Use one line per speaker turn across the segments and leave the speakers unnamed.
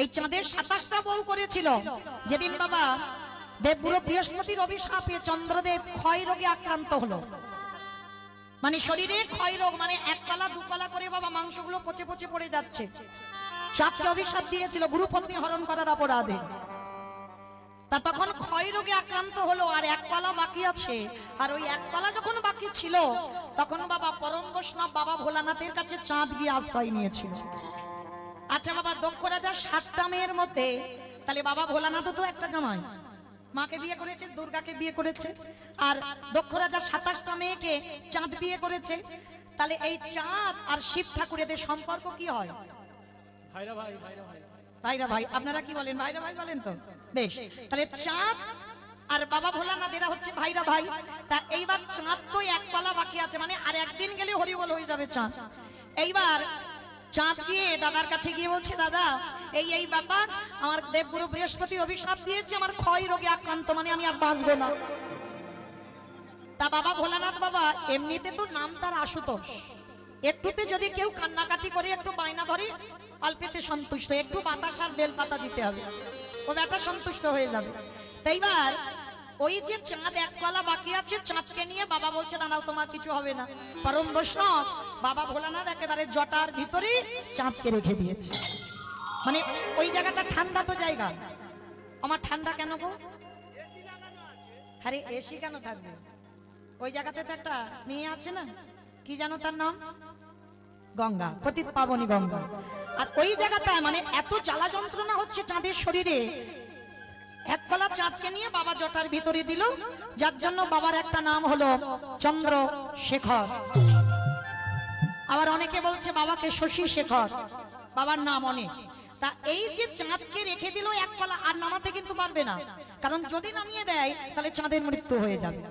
এই চাঁদের 27টা বউ করেছিল। যেদিন বাবা দেবগুরু বৃহস্পতির অভিশাপে চন্দ্রদেব ক্ষয় রোগে আক্রান্ত হলো, মানে শরীরে ক্ষয় রোগ, মানে এক পালা দু পালা করে বাবা মাংসগুলো পচে পচে পড়ে যাচ্ছে। চাঁদকে অভিশাপ দিয়েছিল গুরুপত্নী হরণ করার অপরাধে। তা তখন ক্ষয় রোগে আক্রান্ত হলো, আর এক পালা বাকি আছে। আর ওই এক পালা যখন বাকি ছিল, তখন বাবা পরম বৈষ্ণব বাবা ভোলানাথের কাছে চাঁদ গিয়ে আশ্রয় নিয়েছিল। আচ্ছা বাবা, দক্ষ রাজার 7টা মেয়ের মধ্যে তাহলে বাবা ভোলানাথও তো একটা জামাই, মাকে বিয়ে করেছে, দুর্গাকে বিয়ে করেছে, আর দক্ষ রাজার 27টা মেয়েকে চাঁদ বিয়ে করেছে। তাহলে এই চাঁদ আর শিব ঠাকুরের সম্পর্ক কি হয়?
ভাইরা ভাই, ভাইরা ভাই,
ভাইরা ভাই। আপনারা কি বলেন? ভাইরা ভাই বলেন তো? বেশ, তাহলে চাঁদ আর বাবা ভোলানাথ এরা হচ্ছে ভাইরা ভাই। তা এইবার চাঁদ তো এক পালা বাকি আছে, মানে আর একদিন গেলে হরিবল হয়ে যাবে চাঁদ। এইবার চাঁদ গিয়ে দাদার কাছে গিয়ে বলছে, দাদা এই ব্যাপার, আমার দেবগুরু বৃহস্পতি অভিশাপ দিয়েছে, আমার ক্ষয় রোগে আক্রান্ত, মানে আমি আর বাঁচবো না। তা বাবা ভোলানাথ বাবা এমনিতে তো নাম তার আশুতোষ, একটুতে যদি কেউ কান্নাকাটি করে একটু বায়না ধরে অল্পেতে সন্তুষ্ট, একটু বাতাস আর বেলপাতা দিতে হবে, ও ব্যাটা সন্তুষ্ট হয়ে যাবে। তাইবার ওই যে চাঁদ এক কলা বাকি আছে, চাঁদকে নিয়ে বাবা বলছে, দাঁড়াও তোমার কিছু হবে না। পরম বৈষ্ণব বাবা ভোলানাথ একেবারে জটার ভিতরে চাঁদকে রেখে দিয়েছে। মানে ওই জায়গাটা ঠান্ডা তো জায়গা। আমার ঠান্ডা কেন গো? আরে এসি কেন থাকবে? ওই জায়গাতে তো একটা মেয়ে আছে না, কি জানো তার নাম? গঙ্গা, পতিত পাবনী গঙ্গা। আর ওই জায়গাটা মানে এত জ্বালা যন্ত্রণা হচ্ছে চাঁদের শরীরে, এক কলা চাঁদকে নিয়ে বাবা জটার ভিতরে দিল, যার জন্য বাবার একটা নাম হলো চন্দ্রশেখর। আবার অনেকে বলছে বাবাকে শশী শেখর, বাবার নাম অনেক। তা এই যে চাঁদকে রেখে দিল এক কলা, আর নামাতে কিন্তু পারবে না, কারণ যদি নামিয়ে দেয় তাহলে চাঁদের মৃত্যু হয়ে যাবে।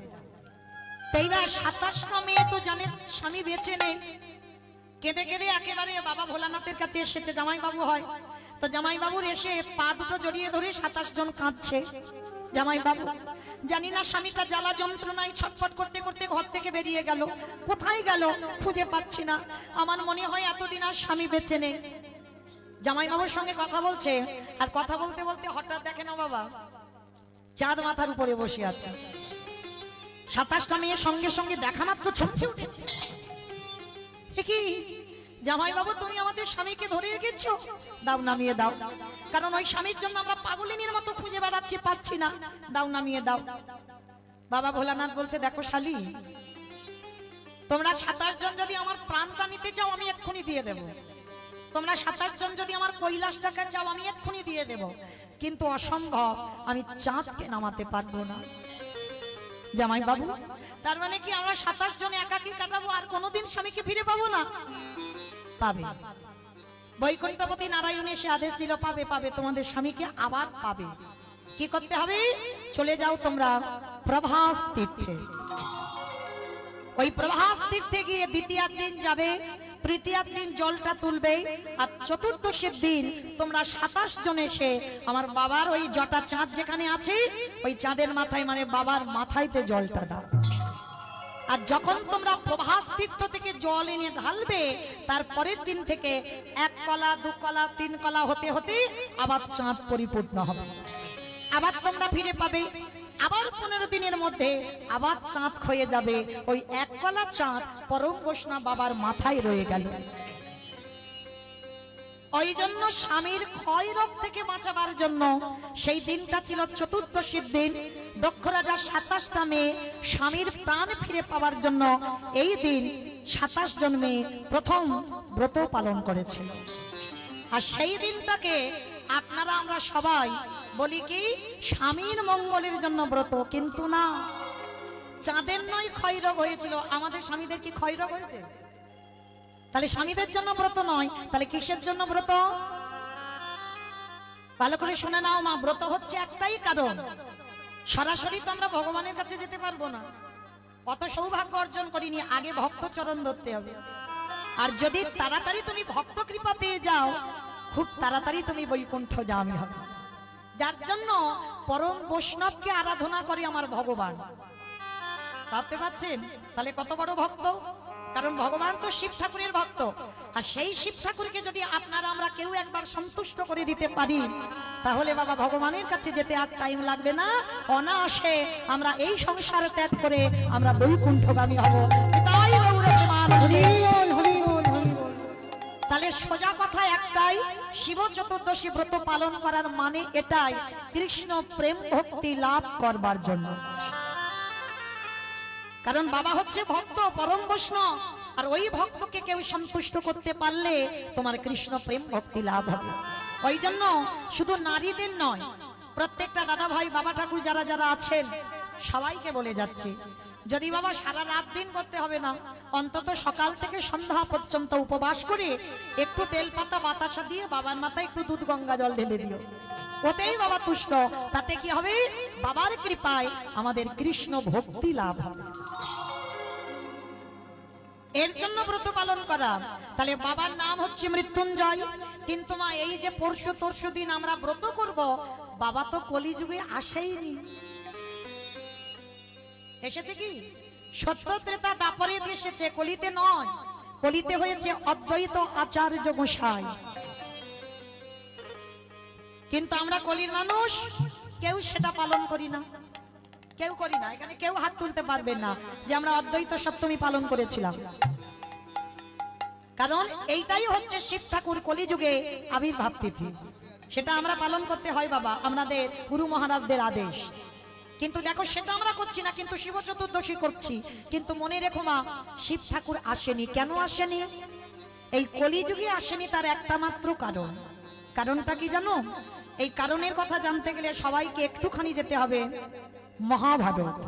তাইবার 27টা মেয়ে তো জানে স্বামী বেঁচে নেই, কেঁদে কেঁদে একেবারে বাবা ভোলানাথের কাছে এসেছে, জামাই বাবু হয় তো জামাই বাবুর এসে পা দুটো জড়িয়ে ধরে 27 জন কাঁদছে। জামাই বাবু জানি না স্বামীটা জ্বালা যন্ত্রণায় ছটফট করতে করতে ঘর থেকে বেরিয়ে গেল, কোথায় গেল খুঁজে পাচ্ছি না, আমার মনে হয় এতদিন আর স্বামী বেঁচে নেই। জামাই বাবুর সঙ্গে কথা বলছে, আর কথা বলতে বলতে হঠাৎ দেখে না বাবা চাঁদ মাথার উপরে বসে আছে। 27টা মেয়ের সঙ্গে সঙ্গে দেখা মাত্র ছুটছে উঠেছে, কি জামাই বাবু তুমি আমাদের স্বামীকে ধরে রেখেছো, দাও নামিয়ে দাও, কারণ ওই স্বামীর জন্য আমরা পাগলিনীর মতো খুঁজে বেড়াচ্ছি, পাচ্ছি না, দাও নামিয়ে দাও। বাবা ভোলানাথ বলছে, দেখো শালি, তোমরা 27 জন যদি আমার প্রাণটা নিতে চাও আমি এক্ষুনি দিয়ে দেব, তোমরা 27 জন যদি আমার কৈলাসটাকে চাও আমি এক্ষুনি দিয়ে দেব, কিন্তু অসম্ভব, আমি চাঁদকে নামাতে পারবো না। জামাই বাবু তার মানে কি আমরা 27 জন একাকী কাটাবো, আর কোনোদিন স্বামীকে ফিরে পাবো না? পাবে, বৈকুণ্ঠপতি নারায়ণ এসে আদেশ দিল, পাবে পাবে, তোমাদের স্বামীকে আবার পাবে। কি করতে হবে? চলে যাও তোমরা প্রভাস তীর্থে। ওই প্রভাস তীর্থে গিয়ে দ্বিতীয় দিন যাবে, তৃতীয় দিন জলটা তুলবে, আর চতুর্দশীর দিন তোমরা 27 জন এসে আমার বাবার ওই জটা চাঁদ যেখানে আছে ওই চাঁদের মাথায়, মানে বাবার মাথায়তে জলটা দাও। আর যখন তোমরা প্রভাস তীর্থ থেকে জল এনে ঢালবে, তার পরের দিন থেকে 1 কলা 2 কলা 3 কলা হতে হতে আবার চাঁদ পরিপূর্ণ হবে, আবার তোমরা ফিরে পাবে। আবার 15 দিনের মধ্যে আবার চাঁদ ক্ষয়ে যাবে, ওই 1 কলা চাঁদ পরম বৈষ্ণব বাবার মাথায় রয়ে গেল। ওই জন্য স্বামীর ক্ষয় রোগ থেকে বাঁচাবার জন্য সেই দিনটা ছিল চতুর্দশীর দিন। দক্ষ রাজার 27টা মেয়ে স্বামীর প্রাণ ফিরে পাওয়ার জন্য এই দিন 27 জন মেয়ে প্রথম ব্রত পালন করেছিল। আর সেই দিনটাকে আপনারা আমরা সবাই বলি কি স্বামীর মঙ্গলের জন্য ব্রত, কিন্তু না, চাঁদের নয় ক্ষয় রোগ হয়েছিল, আমাদের স্বামীদের কি ক্ষয় রোগ হয়েছে? তাহলে স্বামীদের জন্য ব্রত নয়, তাহলে কিসের জন্য ব্রত? ভালো করে শুনে নাও মা, ব্রত হচ্ছে একটাই কারণ, সরাসরি তো আমরা ভগবানের কাছে যেতে পারবো না, অত সৌভাগ্য অর্জন করিনি, আগে ভক্ত চরণ ধরতে হবে। আর যদি তাড়াতাড়ি তুমি ভক্ত কৃপা পেয়ে যাও, খুব তাড়াতাড়ি তুমি বৈকুণ্ঠগামী হবে। যার জন্য পরম বৈষ্ণবকে আরাধনা করে আমার ভগবান, ভাবতে পারছেন তাহলে কত বড় ভক্ত? কারণ ভগবান তো শিব ঠাকুরের ভক্ত, আর সেই শিব ঠাকুরকে যদি আপনারা আমরা কেউ একবার সন্তুষ্ট করে দিতে পারি, তাহলে বাবা ভগবানের কাছে যেতে আর টাইম লাগবে না, অনায়াসে আমরা এই সংসার ত্যাগ করে আমরা বৈকুণ্ঠগামী হব। তাই গৌরমান হরি বল, হরি বল, হরি বল। তাহলে সোজা কথা একটাই, শিব চতুর্দশী ব্রত পালন করার মানে এটাই, কৃষ্ণ প্রেম ভক্তি লাভ করবার জন্য। কারণ বাবা হচ্ছে ভক্ত, পরম বৈষ্ণব, আর ওই ভক্তকে কেউ সন্তুষ্ট করতে পারলে তোমার কৃষ্ণ প্রেম ভক্তি লাভ হবে। ওই জন্য শুধু নারীদের নয়, প্রত্যেকটা দাদা ভাই বাবা ঠাকুর যারা যারা আছেন সবাইকে বলে যাচ্ছে, যদি বাবা সারা রাত দিন করতে হবে না, অন্তত সকাল থেকে সন্ধ্যা পর্যন্ত উপবাস করে একটু বেলপাতা বাতাসা দিয়ে বাবার মাথায় একটু দুধ গঙ্গা জল ঢেলে দিও, ওতেই বাবা তুষ্ট। তাতে কি হবে? বাবার কৃপায় আমাদের কৃষ্ণ ভক্তি লাভ হবে। এর জন্য ব্রত পালন করা। তাহলে বাবার নাম হচ্ছে মৃত্যুঞ্জয়। কিন্তু মা এই যে পরশু দিন আমরা ব্রত করব, বাবা তো কলিযুগে আসেইনি। এসেছে কি? সত্য ত্রেতা দাপরে এসেছে, কলিতে নয়। কলিতে হয়েছে অদ্বৈত আচার্য গোসাই। কিন্তু আমরা কলির মানুষ, কেউ সেটা পালন করি না, কেউ করি না। এখানে কেউ হাত তুলতে পারবে না যে আমরা অদ্বৈত সপ্তমী পালন করেছিলাম। কারণ এইটাই হচ্ছে শিব ঠাকুর কলিযুগে আবির্ভাব তিথি, সেটা আমরা পালন করতে হয় বাবা, আমাদের গুরু মহারাজদের আদেশ। কিন্তু দেখো সেটা আমরা করছি না, কিন্তু শিব চতুর্দশী করছি। কিন্তু মনে রেখো মা, শিব ঠাকুর আসেনি। কেন আসেনি? এই কলিযুগে আসেনি, তার একটা মাত্র কারণ। কারণটা কি জানো? এই কারণের কথা জানতে গেলে সবাইকে একটুখানি যেতে হবে মহাভারত।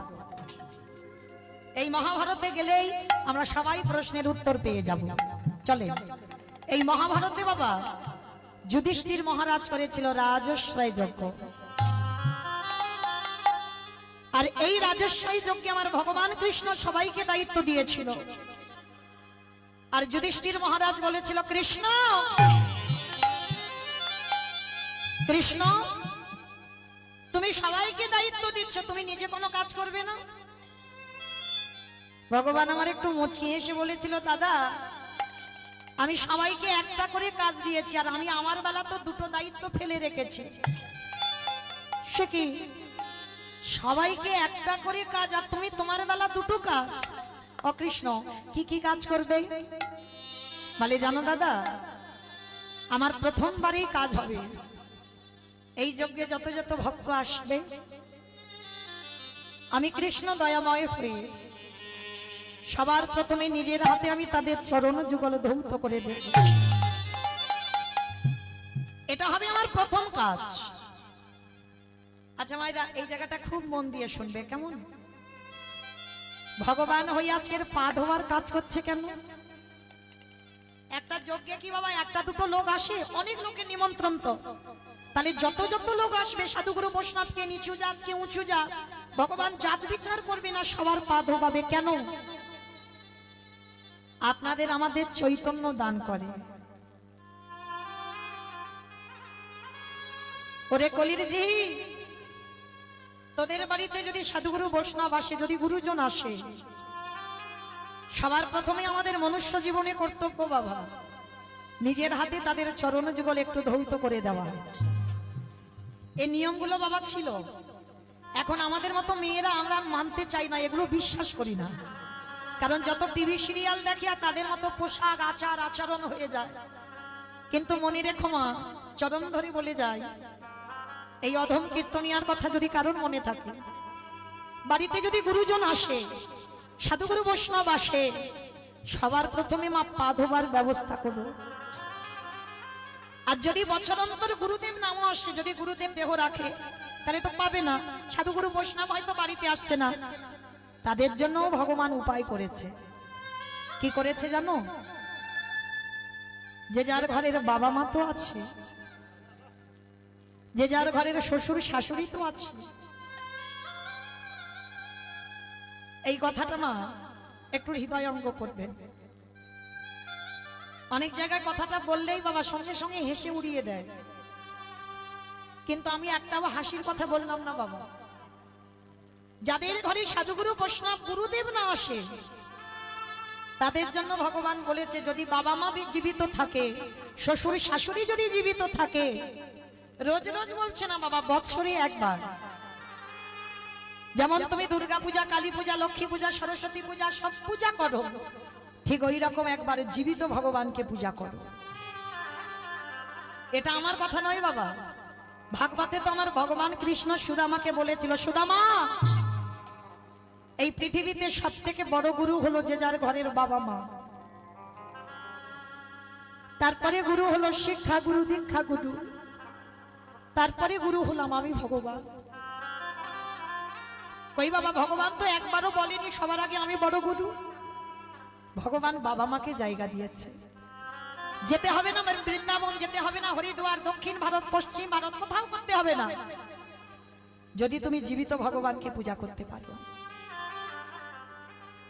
এই মহাভারতে গেলেই আমরা সবাই প্রশ্নের উত্তর পেয়ে যাব। চলে এই মহাভারতে বাবা যুধিষ্ঠির মহারাজ করেছিল রাজস্বই যজ্ঞ, আর এই রাজস্বই যজ্ঞে আমার ভগবান কৃষ্ণ সবাইকে দায়িত্ব দিয়েছিল। আর যুধিষ্ঠির মহারাজ বলেছিল, কৃষ্ণ কৃষ্ণ তুমি সবাইকে দায়িত্ব দিচ্ছ, তুমি নিজে কোনো কাজ করবে না? ভগবান আমার একটু মুচকি হেসে বলেছিল, দাদা আমি সবাইকে একটা করে কাজ দিয়েছি, আর আমি আমার বেলা তো দুটো দায়িত্ব ফেলে রেখেছি। সে কি? সবাইকে একটা করে কাজ, আর তুমি তোমার বেলা দুটো কাজ? ও কৃষ্ণ, কি কি কাজ করবে? বলে, জানো দাদা, আমার প্রথমবারই কাজ হবে, এই যজ্ঞে যত যত ভক্ত আসবে, আমি কৃষ্ণ দয়াময় হয়ে সবার প্রথমে নিজের হাতে আমি তাদের চরণ যুগল ধৌত করে দেব। এটা হবে আমার প্রথম কাজ। আচ্ছা মায়েরা, এই জায়গাটা খুব মন দিয়ে শুনবে, কেমন? ভগবান হয়ে আজকের পা ধোয়ার কাজ করছে কেন? একটা যজ্ঞে কি বাবা একটা দুটো লোক আসে? অনেক লোকের নিমন্ত্রণ তো। তাহলে যত যত লোক আসবে, সাধুগুরু বৈষ্ণবকে নিচু জাত কে উঁচু জাত, ভগবান জাত বিচার করবে না, সবার পা ধোবাবে কেন? আপনাদের আমাদের চৈতন্য দান করে। ওরে কলির জি, তোদের বাড়িতে যদি সাধুগুরু বৈষ্ণব আসে, যদি গুরুজন আসে, সবার প্রথমে আমাদের মনুষ্য জীবনে কর্তব্য বাবা নিজের হাতে তাদের চরণ যুগল একটু ধৌত করে দেওয়া। এই নিয়মগুলো বাবা ছিল। এখন আমাদের মতো মেয়েরা আমরা মানতে চাই না, এগুলো বিশ্বাস করি না। কারণ যত টিভি সিরিয়াল দেখি আর তাদের মতো পোশাক আচার আচরণ হয়ে যায়। কিন্তু মনে রেখো মা, চরণ ধরে বলে যায়, এই অধম কীর্তনিয়ার কথা যদি কারোর মনে থাকে, বাড়িতে যদি গুরুজন আসে, সাধুগুরু বৈষ্ণব আসে, সবার প্রথমে মা পা ধোবার ব্যবস্থা করো। আর যদি বছর অন্তর গুরুদেব নামও আসে, যদি গুরুদেব দেহ রাখে, তাহলে তো পাবে না। সাধুগুরু বৈষ্ণব হয়তো বাড়িতে আসছে না, তাদের জন্য ভগবান উপায় করেছে। কি করেছে জানো? যে যার ঘরের বাবা মা তো আছে, যে যার ঘরের শ্বশুর শাশুড়ি তো আছে। এই কথাটা মা একটু হৃদয়ঙ্গ করবেন। অনেক জায়গায় কথাটা বললেই বাবা সঙ্গে সঙ্গে হেসে উড়িয়ে দেয়, কিন্তু আমি একটাও হাসির কথা বললাম না বাবা। যাদের ঘরে সাধুগুরু বৈষ্ণব গুরুদেব না আসে, তাদের জন্য ভগবান বলেছে যদি বাবা মা জীবিত থাকে, শ্বশুর শাশুড়ি যদি জীবিত থাকে, রোজ রোজ বলছে না বাবা, বৎসরে একবার, যেমন তুমি দুর্গা পূজা, কালী পূজা, লক্ষ্মী পূজা, সরস্বতী পূজা সব পূজা করো, ঠিক ওই রকম একবার জীবিত ভগবানকে পূজা করো। এটা আমার কথা নয় বাবা, ভাগবতে তো আমার ভগবান কৃষ্ণ সুদামাকে বলেছিল, সুদামা এই পৃথিবীতে সব থেকে বড় গুরু হলো যে যার ঘরের বাবা মা, তারপরে গুরু হলো শিক্ষা গুরু, দীক্ষা গুরু, তারপরে গুরু হলাম আমি ভগবান। কই বাবা, ভগবান তো একবারও বলেনি সবার আগে আমি বড় গুরু। ভগবান বাবা মাকে জায়গা দিয়েছে। যেতে হবে না বৃন্দাবন, যেতে হবে না হরিদ্বার, দক্ষিণ ভারত, পশ্চিম ভারত, কোথাও করতে হবে না, যদি তুমি জীবিত ভগবানকে পূজা করতে পারো।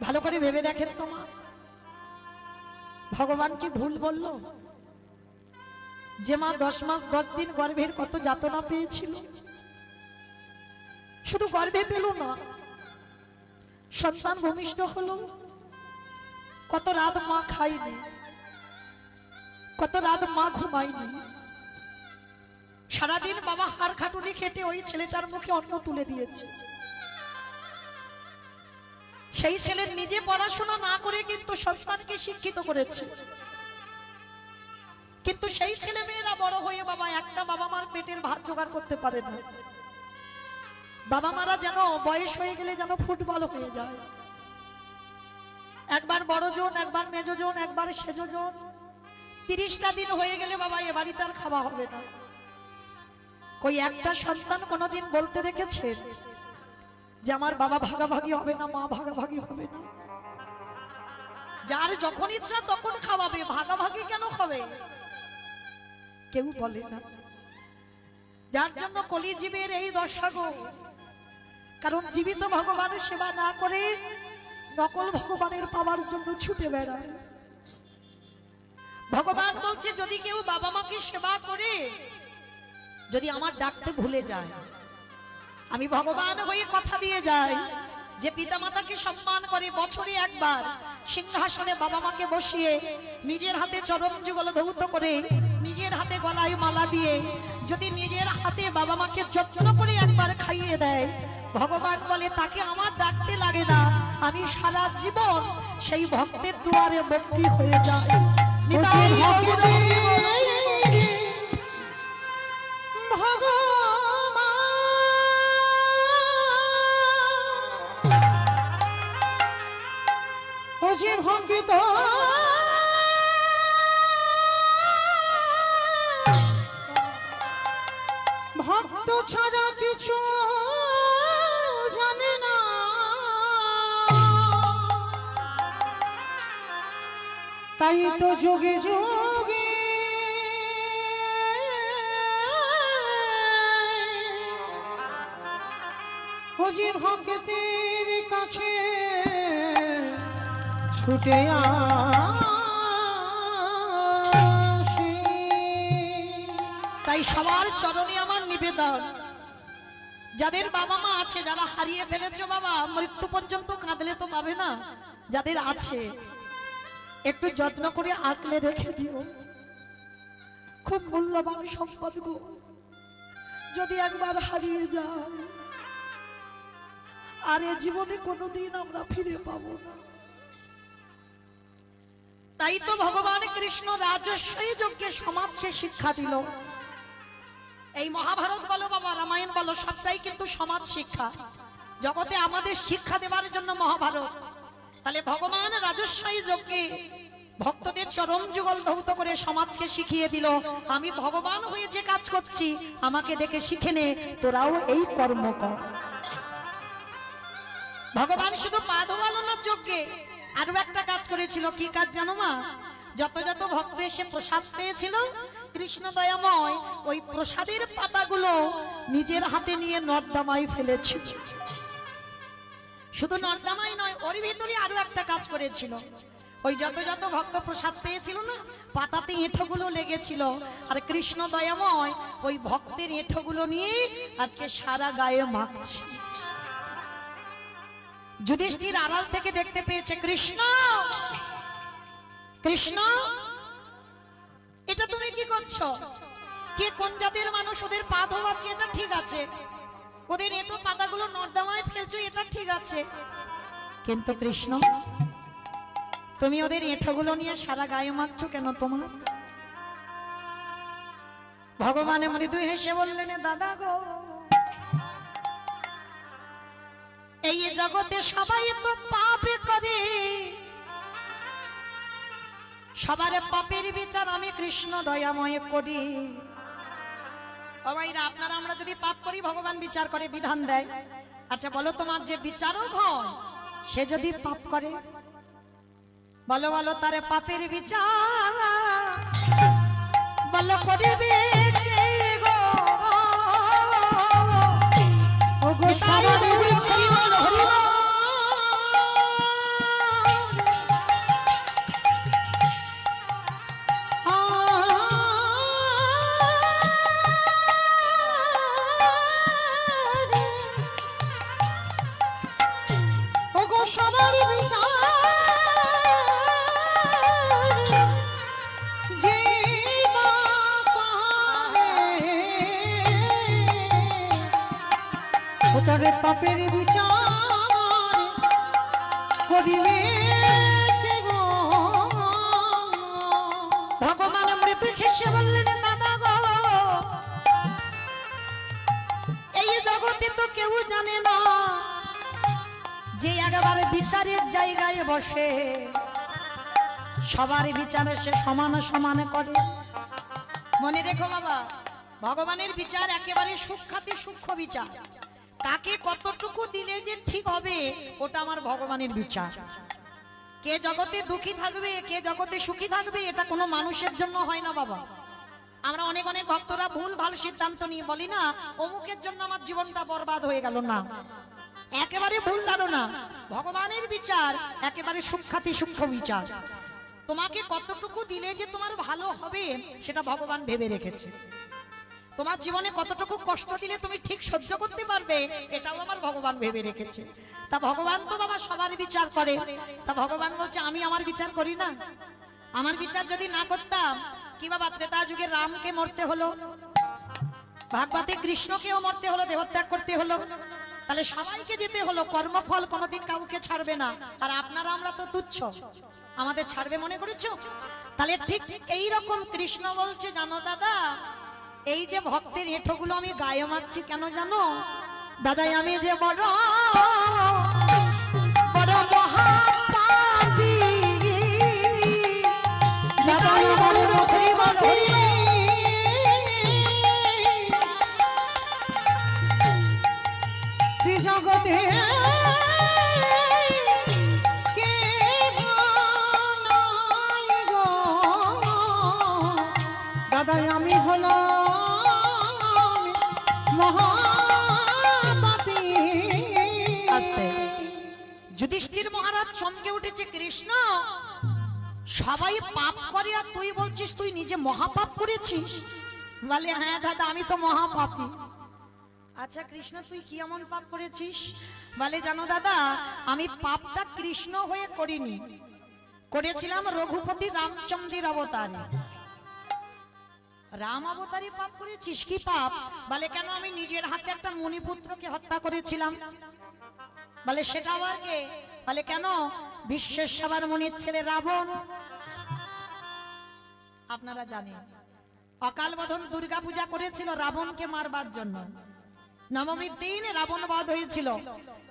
ভালো করে ভেবে দেখেন তো মা, ভগবান কি ভুল বলল? যে মা 10 মাস 10 দিন গর্ভের কত যাতনা পেয়েছিল, শুধু গর্ভে পেল না, সন্তান ভূমিষ্ঠ হলো, কত রাত মা খায়নি, কত রাত মা ঘুমায়নি, সারাদিন বাবা হাড় খাটুনি খেটে ওই ছেলেটার মুখে অন্ন তুলে দিয়েছে। সেই ছেলে নিজে পড়াশোনা না করে কিন্তু সন্তানকে শিক্ষিত করেছে, কিন্তু সেই ছেলে মেয়েরা বড় হয়ে বাবা একটা বাবা মার পেটের ভাত জোগাড় করতে পারে না। বাবা মারা যেন বয়স হয়ে গেলে যেন ফুটবল হয়ে যায়, একবার বড় জন, একবার মেজো জন, একবার সেজো জন, 30টা দিন হয়ে গেলে বাবা এ বাড়িতে আর খাওয়া হবে না। কই একটা সন্তান কোনোদিন বলতে দেখেছে যে আমার বাবা ভাগাভাগি হবে না, মা ভাগাভাগি হবে না? যার যখন ইচ্ছা তখন খাওয়াবে, ভাগাভাগি কেন হবে? কেউ বলে না। যার জন্য কলিজীবের এই দশা গো, কারণ জীবিত ভগবানের সেবা না করে নকল ভগবানের পাওয়ার জন্য ছুটে বেড়ায়। ভগবান বলছে যদি কেউ বাবা মাকে সেবা করে, যদি আমার ডাকতে ভুলে যায়, আমি ভগবান হয়ে কথা দিয়ে যাই যে পিতামাতাকে সম্মান করে বছরে একবার সিংহাসনে বাবা মাকে বসিয়ে নিজের হাতে চরণ যুগল ধৌত করে, নিজের হাতে গলায় মালা দিয়ে যদি নিজের হাতে বাবা মাকে যত্ন করে একবার খাইয়ে দেয়, ভগবান বলে তাকে আমার ডাকতে লাগে না, আমি সারা জীবন সেই ভক্তের দুয়ারে বন্দী হয়ে যাই। নিতাই
ভঙ্কিত ভক্ত ছাড়া কিছু জানে না, তাই তো যুগে যুগে হজি ভক্তের কাছে ছুটে আসে।
তাই সবার চরণে আমার নিবেদন, যাদের বাবা মা আছে, যারা হারিয়ে ফেলেছো বাবা, মৃত্যু পর্যন্ত কাঁদলে তো পাবে না, যাদের আছে একটু যত্ন করে আঁকলে রেখে দিও, খুব মূল্যবান সম্পদ গো, যদি একবার হারিয়ে যায় আর এ জীবনে কোনোদিন আমরা ফিরে পাবো না। তাই তো ভগবান কৃষ্ণ রাজস্বী যজ্ঞে সমাজকে শিক্ষা দিল। এই মহাভারত বলো বাবা, রামায়ণ বলো, সবটাই কিন্তু সমাজ শিক্ষা। জগতে আমাদের শিক্ষা দেওয়ার জন্য মহাভারত। তাহলে ভগবান রাজস্বী যজ্ঞে ভক্তদের চরণ যুগল ধৌত করে সমাজকে শিখিয়ে দিল, আমি ভগবান হয়ে যে কাজ করছি আমাকে দেখে শিখে নে, তোরাও এই কর্ম কর। ভগবান শুধু পা ধোয়ালো না যজ্ঞে, আরো একটা কাজ করেছিল। কি কাজ জানো মা? যত যত ভক্ত এসে প্রসাদ পেয়েছিল, কৃষ্ণ দয়াময় ওই প্রসাদের পাতাগুলো নিজের হাতে নিয়ে নর্দমায় ফেলেছিল। শুধু নর্দমাই নয়, ওর ভিতরে আরো একটা কাজ করেছিল। ওই যত যত ভক্ত প্রসাদ পেয়েছিল না, পাতাতে এঁঠোগুলো লেগেছিল, আর কৃষ্ণ দয়াময় ওই ভক্তের এঁঠোগুলো নিয়ে আজকে সারা গায়ে মাখছে। যুধিষ্ঠির আড়াল থেকে দেখতে পেয়েছে, কৃষ্ণ কৃষ্ণ এটা তুমি কি করছো? কে কোন জাতের মানুষ, ওদের পা ধোয়াচ্ছে এটা ঠিক আছে, ওদের এঁটো পাতাগুলো নর্দমায় ফেলছো এটা ঠিক আছে, কিন্তু কৃষ্ণ তুমি ওদের এঁটোগুলো নিয়ে সারা গায়ে মাখছো কেন তোমার? ভগবান মৃদু হেসে বললেন, দাদা গো, এই জগতে সবাই তো পাপে করে, সবার পাপের বিচার আমি কৃষ্ণ দয়াময় করি। ও ভাইরা, আপনারা আমরা যদি পাপ করি ভগবান বিচার করে, বিধান দেয়। আচ্ছা বলো, তোমার যে বিচারক হয় সে যদি পাপ করে, বলো বলো তার পাপের বিচার বলো করিবে কে গো?
ওগো সবার বিচার হরিবল। ওগো সবার বিচার যে মা পারে, ও তারে পাপের বিচার করিবে কে গো?
ভগবান মৃত্যু হেসে বললেন, দাদা গো, এই জগতে তো কেউ জানে না যে একেবারে বিচারের জায়গায় বসে সবার বিচারে সে সমান সমান করে। মনে রেখো বাবা, ভগবানের বিচার একেবারে সূক্ষ্মাতি সূক্ষ্ম বিচার। কাকে কতটুকু দিলে যে ঠিক হবে ওটা আমার ভগবানের বিচার। কে জগতে দুঃখী থাকবে, কে জগতে সুখী থাকবে, এটা কোনো মানুষের জন্য হয় না বাবা। আমরা অনেক অনেক ভক্তরা ভুল ভাল সিদ্ধান্ত নিয়ে বলি না, অমুকের জন্য আমার জীবনটা বরবাদ হয়ে গেল, না, একেবারে ভুল ধারণা। ভগবানের বিচার একেবারে সূক্ষ্মাতি সূক্ষ্ম বিচার। তোমাকে কতটুকু দিলে যে তোমার ভালো হবে সেটা ভগবান ভেবে রেখেছে। তোমার জীবনে কতটুকু কষ্ট দিলে তুমি ঠিক সহ্য করতে পারবে এটাও আমার ভগবান ভেবে রেখেছে। তা ভগবান তো বাবা সবার বিচার করে। তা ভগবান বলছে, আমি আমার বিচার করি না? আমার বিচার যদি না করতাম, কি বাবা ত্রেতা যুগে রামকে মরতে হলো, ভাগবতে কৃষ্ণকেও মরতে হলো, দেহত্যাগ করতে হলো, তাহলে সবাইকে যেতে হলো। কর্মফল কোনোদিন কাউকে ছাড়বে না। আর আপনারা আমরা তো তুচ্ছ, আমাদের ছাড়বে মনে করেছো? তাহলে ঠিক এই রকম কৃষ্ণ বলছে, জানো দাদা, এই যে ভক্তের এঁঠোগুলো আমি গায়ে মারছি কেন জানো? দাদাই আমি যে বড় বড় মহাপাপী,
দাদাই বড় মহাপাপী, জগতে কে নাই গো? দাদাই আমি হলাম মহাপাপী।
আস্তে। যুধিষ্ঠির মহারাজ চমকে উঠেছে, কৃষ্ণ সবাই পাপ করে আর তুই বলছিস তুই নিজে মহাপাপ করেছিস? বলে, হ্যাঁ দাদা আমি তো মহাপাপী। আচ্ছা কৃষ্ণ তুই কি এমন পাপ করেছিস? বলে, জানো দাদা, আমি পাপটা কৃষ্ণ হয়ে করিনি, করেছিলাম রঘুপতি রামচন্দ্রের অবতারে। রাম অবতারে পাপ করেছিস? কি পাপ? বলে, কেন আমি নিজের হাতে একটা মণিপুত্রকে হত্যা করেছিলাম। বলে, সেটা আবার কে? বলে, কেন বিশ্বেশ্বর মুনির ছেলে রাবণ। আপনারা জানেন অকাল বোধন দুর্গা পূজা করেছিল রাবণকে মারবার জন্য। নবমীর দিন রাবণ বধ হয়েছিল।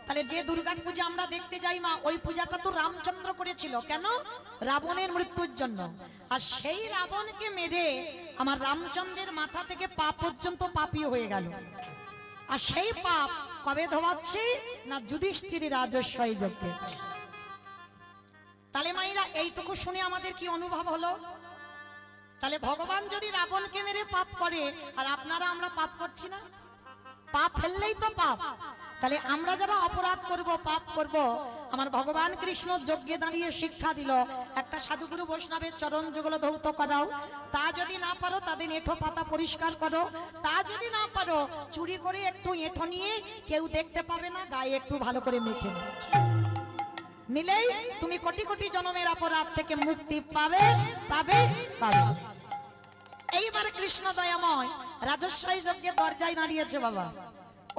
তাহলে যে দুর্গা পূজা আমরা দেখতে যাই মা, ওই পূজাটা তো রামচন্দ্র করেছিল। কেন? রাবণের মৃত্যুর জন্য। আর সেই রাবণকে মেরে আমার রামচন্দ্রের মাথা থেকে পা পর্যন্ত পাপী হয়ে গেল। আর সেই পাপ কবে ধোয়াচ্ছে না? যুধিষ্ঠির রাজস্ব যজ্ঞে। তাহলে মাইরা এইটুকু শুনে আমাদের কি অনুভব হলো? তাহলে ভগবান যদি রাবণকে মেরে পাপ করে আর আপনারা আমরা পাপ করছি না, পাপ ফেললেই তো পাপ। তাহলে আমরা যারা অপরাধ করব, পাপ করব, আমার ভগবান কৃষ্ণ যজ্ঞে দাঁড়িয়ে শিক্ষা দিল, একটা সাধুগুরু বৈষ্ণবের চরণ যুগল ধৌত করাও। তা যদি না পারো তাদের এঁঠো পাতা পরিষ্কার করো। তা যদি না পারো চুরি করে একটু এঁঠো নিয়ে কেউ দেখতে পাবে না, গায়ে একটু ভালো করে মেখে নাও। নিলেই তুমি কোটি কোটি জন্মের অপরাধ থেকে মুক্তি পাবে পাবে পাবে। এইবার কৃষ্ণ দয়াময় রাজস্বাই যজ্ঞের দরজায় দাঁড়িয়েছে বাবা।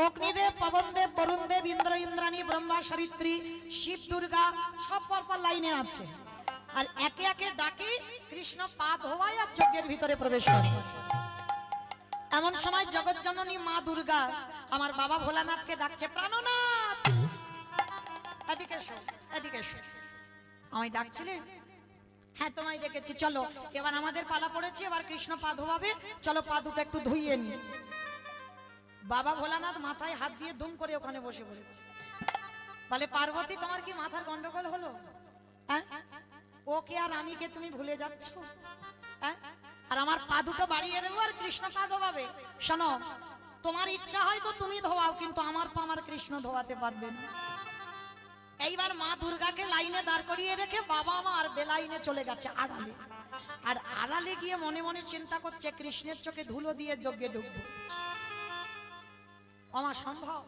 অগ্নিদেব, পবনদেব, বরুণদেব, ইন্দ্র, ইন্দ্রাণী, ব্রহ্মা, সাবিত্রী, শিব, দুর্গা সব পরপর লাইনে আছে। আর একে একে ডাকে কৃষ্ণ পা ধোয়ায় আর যজ্ঞের ভিতরে প্রবেশ করে। এমন সময় জগৎজননী মা দুর্গা আমার বাবা ভোলানাথকে ডাকছে, প্রাণনাথ এদিকে এসো, এদিকে এসো। আমায় ডাকছিলে? হ্যাঁ তোমায় ডেকেছি, চলো এবার আমাদের পালা পড়েছে, এবার কৃষ্ণ পা ধোয়াবে, চলো পা দুটো একটু ধুইয়ে নি। বাবা ভোলানাথ মাথায় হাত দিয়ে দুম করে ওখানে বসে পড়েছে। বলে পার্বতী তোমার কি মাথার গন্ডগোল হলো? হ্যাঁ, ওকে আর আমি কে তুমি ভুলে যাচ্ছ? হ্যাঁ, আর আমার পা দুটো বাড়িয়ে দেবো আর কৃষ্ণ পা ধোয়াবে? শোনো, তোমার ইচ্ছা হয় তো তুমি ধোয়াও, কিন্তু আমার পা আমার কৃষ্ণ ধোয়াতে পারবে না। এইবার মা দুর্গাকে লাইনে দাঁড় করিয়ে রেখে বাবা আমার বেলাইনে চলে গেছে আড়ালে। আর আড়ালে গিয়ে মনে মনে চিন্তা করছে কৃষ্ণের চোখে ধুলো দিয়ে যজ্ঞে ঢুকবো। আমার সম্ভব?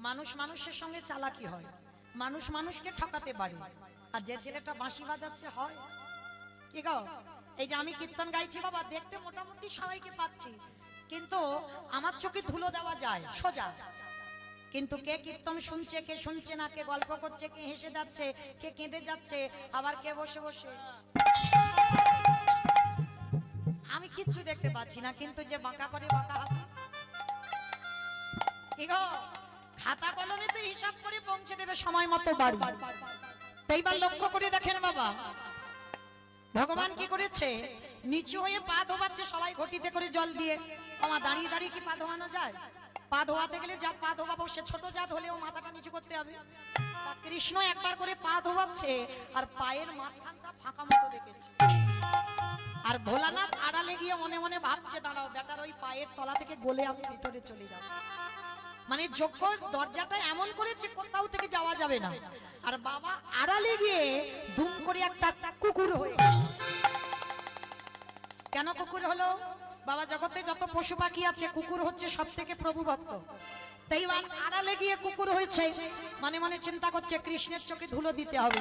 মানুষ মানুষের সঙ্গে চালাকি হয়, মানুষ মানুষকে ঠকাতে পারে। আর যে ছেলেটা বাঁশি বাজাচ্ছে হয় কি গো, এই যে আমি কীর্তন গাইছি বাবা, দেখতে মোটামুটি সবাইকে পাচ্ছি, কিন্তু আমার চোখে ধুলো দেওয়া যায় সোজা। কিন্তু কে কীর্তন শুনছে, কে শুনছে না, কে গল্প করছে, কে হেসে যাচ্ছে, কে কেঁদে যাচ্ছে, আবার কে বসে বসে, আমি কিচ্ছু দেখতে পাচ্ছি না। কিন্তু যে বাঁকা করে বাঁকা হাতে, খাতা কলমে তো হিসাব করে পৌঁছে দেবে সময় মতো বাড়ি। এইবার লক্ষ্য করে দেখেন বাবা, ভগবান কি করেছে, নিচু হয়ে পা ধোবাচ্ছে সবাই ঘটিতে করে জল দিয়ে। আমার দাঁড়িয়ে দাঁড়িয়ে কি পা ধোয়ানো যায়? পা ধোয়াতে গেলে যা পা ধোয়াবো সে ছোট জাত হলেও মাথাটা নিচু করতে হবে। কৃষ্ণ একবার করে পা ধোয়াচ্ছে আর পায়ের মাঝখানটা ফাঁকা মতো দেখেছে। আর ভোলানাথ আড়ালে গিয়ে মনে মনে ভাবছে, দাঁড়াও বেটার ওই পায়ের তলা থেকে গলে আমি ভিতরে চলে যাব। মানে যজ্ঞর দরজাটা এমন করেছে কোথাও থেকে যাওয়া যাবে না। আর বাবা আড়ালে গিয়ে দুম করে একটা কুকুর হয়ে। কেন কুকুর হলো? বাবা জগতে যত পশু পাখি আছে কুকুর হচ্ছে সব থেকে প্রভু ভক্ত। তাই আড়ালে গিয়ে কুকুর হয়েছে, মানে মনে চিন্তা করছে কৃষ্ণের চোখে ধুলো দিতে হবে,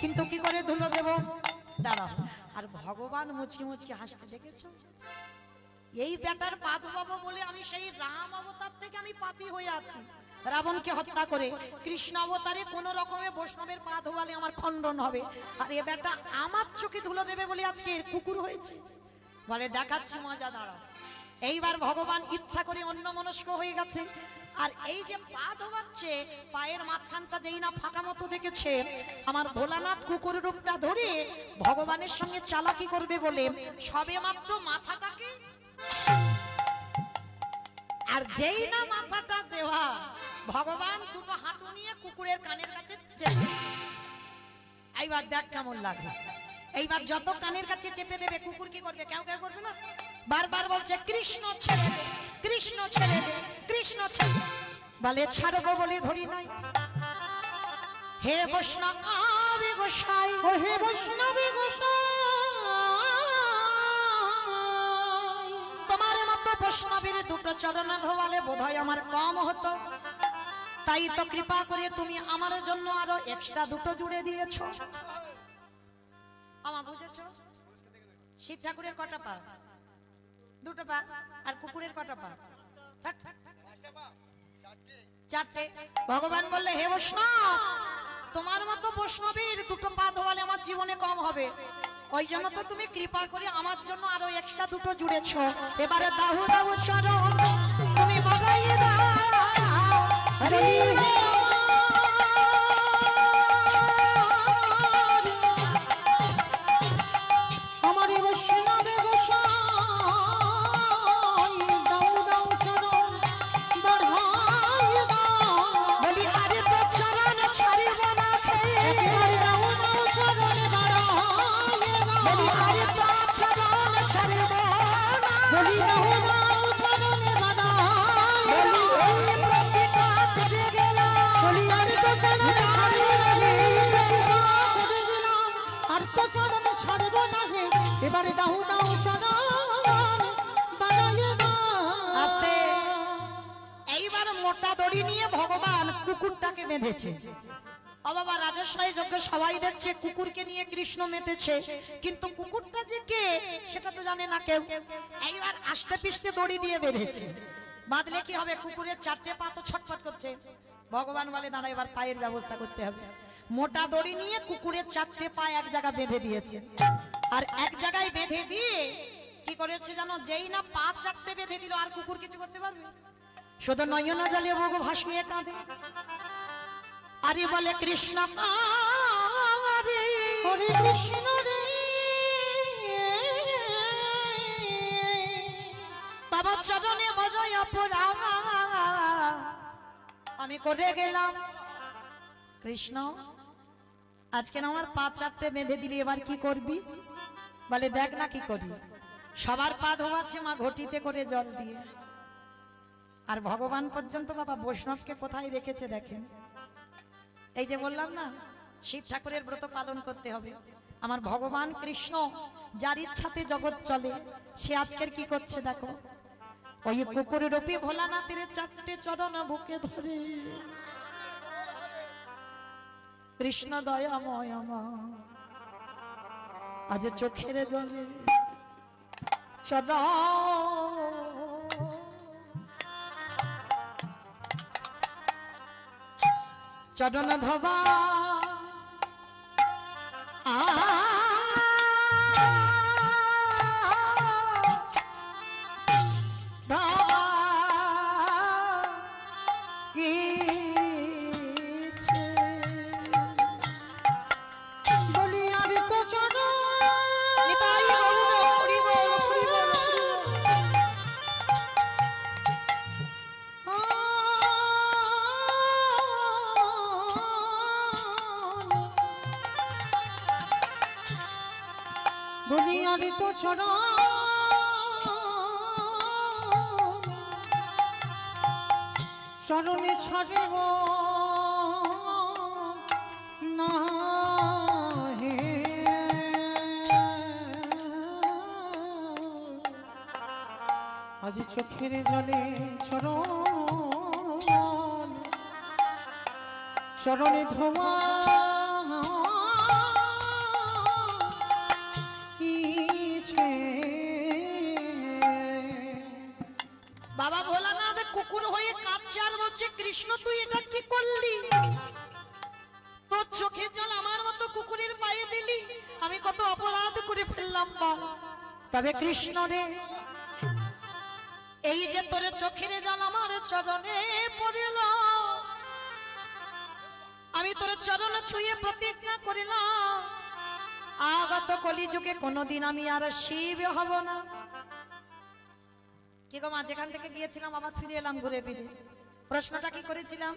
কিন্তু কি করে ধুলো দেব? দাঁড়াও। আর ভগবান মুচকি মুচকি হাসতে দেখেছো? এই বেটার পা ধোয়াবো বলে আমি সেই রাম অবতার থেকে আমি পাপী হয়ে আছি, রাবণকে হত্যা করে। কৃষ্ণ অবতারে কোন রকমে বৈষ্ণবের পা ধোয়ালে আমার খণ্ডন হবে, আর এ বেটা আমার চোখে ধুলো দেবে বলে আজকে কুকুর হয়েছে। বলে দেখাচ্ছি মজা, দাঁড়াও। এইবার ভগবান ইচ্ছা করে অন্যমনস্ক হয়ে গেছে। আর এই যে পা ধোয়াচ্ছে, পায়ের মাঝখানটা যেই না ফাঁকা মতো দেখেছে, আমার ভোলানাথ কুকুর রূপটা ধরে ভগবানের সঙ্গে চালাকি করবে বলে সবে মাত্র মাথাটাকে, আর যেই না মাথাটা দেওয়া, ভগবান দুটো হাঁটু নিয়ে কুকুরের কানের কাছে চেপে। এইবার দেখ কেমন লাগে। এইবার যত কানের কাছে চেপে দেবে, কুকুর কি করবে? কেউ কেউ করবে না, বারবার বলছে কৃষ্ণ ছেড়ে দে, কৃষ্ণ ছেড়ে দে, কৃষ্ণ ছেড়ে। বলে ছাড়বো বলে ধরি নাই। হে বৈষ্ণবী গোসাই,
ও হে বৈষ্ণবী গোসাই,
তোমার মতো বৈষ্ণবীর দুটো চরণ ধোয়ালে বোধহয় আমার কম হতো, তাই তো কৃপা করে তুমি আমার জন্য আরো এক্সট্রা দুটো জুড়ে দিয়েছো। আমা বুঝেছো? শিব ঠাকুরের কটা পা? দুটো পা। আর কুকুরের কটা পা? চারটে। ভগবান বললে হে বৈষ্ণব, তোমার মতো বৈষ্ণবীর দুটো পা ধোয়ালে আমার জীবনে কম হবে, ওই জন্য তো তুমি কৃপা করে আমার জন্য আরো এক্সট্রা দুটো জুড়েছো। এবারে দাহু দাহু শরণ তুমি বগাইয়ে দাও।
আমার বৈষ্ণবী গোসাই, দাও দাও চরণ বাড়াই দাও।
বলি আরে তো চরণ ছাড়িব না খেয়ে,
দাও দাও চরণ বাড়াই দাও।
বলি আরে তো চরণ ছাড়িব না,
বলি দাও দাও চরণ বাড়াই
বলি
দাও।
এই প্রতিকাত দিয়ে গেলাম,
বলি আর তো চরণ ছাড়ব না হে, এবারে দাও দাও চরণ বাড়াই দাও।
আস্তে। এইবার মোটা দড়ি নিয়ে ভগবান কুকুরটাকে বেঁধেছে। ও বাবা, রাজস্বাই যজ্ঞ সবাই দেখছে কুকুরকে নিয়ে কৃষ্ণ মেতেছে, কিন্তু কুকুরটা যে কে সেটা তো জানে না কেউ। এইবার আস্তে পিস্তে দড়ি দিয়ে বেঁধেছে। বাঁধলে কি হবে? কুকুরের চারটে পা তো ছটফট করছে। ভগবান বলে দাঁড়া, এবার পায়ের ব্যবস্থা করতে হবে। মোটা দড়ি নিয়ে কুকুরের চারটে পা এক জায়গায় বেঁধে দিয়েছে। আর এক জায়গায় বেঁধে দিয়ে কি করেছে জানো? যেই না পা চারটে বেঁধে দিল, আর কুকুর কিছু করতে পারবে? শুধু নয়ন জলে বুক ভাসিয়ে কাঁদে, আরে বলে কৃষ্ণ আরে
হরে কৃষ্ণ রে,
তব চরণে বড় অপরাধ আমি করে গেলাম। কৃষ্ণ, আজকে না আমার পা চারটে বেঁধে দিলি, এবার কি করবি? বলে দেখ না কি করি। সবার পা ধোয়াচ্ছে মা ঘটিতে করে জল দিয়ে। আর ভগবান পর্যন্ত বাবা বৈষ্ণবকে কোথায় রেখেছে দেখেন। এই যে বললাম না, শিব ঠাকুরের ব্রত পালন করতে হবে। আমার ভগবান কৃষ্ণ যার ইচ্ছাতে জগৎ চলে, সে আজকের কি করছে দেখো। ওই কুকুর রূপী ভোলানাথের চারটে চরণ বুকে ধরে কৃষ্ণ দয়াময় আমার আজ চোখের জলে চরণ ধবা
বলি আর তো চরণ বলি আর তো চরণ চরণে ছাড়ে গো না হে। আজ চোখের জলে চরণ চরণে ধোয়া
বাবা ভোলানাথ কুকুর হয়ে কাঁদছে আর বলছে কৃষ্ণ তুই এটা কি করলি? তোর চোখের জল আমার মতো কুকুরের পায়ে দিলি, আমি কত অপরাধ করে ফেললাম বল। তবে কৃষ্ণ রে, এই যে তোর চোখের জল আমার চরণে পড়ল, আমি তোর চরণ ছুঁয়ে প্রতিজ্ঞা করিলাম আগত কলিযুগে কোনোদিন আমি আর শিব হব না। কি গো মা, যেখান থেকে গিয়েছিলাম আবার ফিরে এলাম ঘুরে ফিরে। প্রশ্নটা কি করেছিলাম?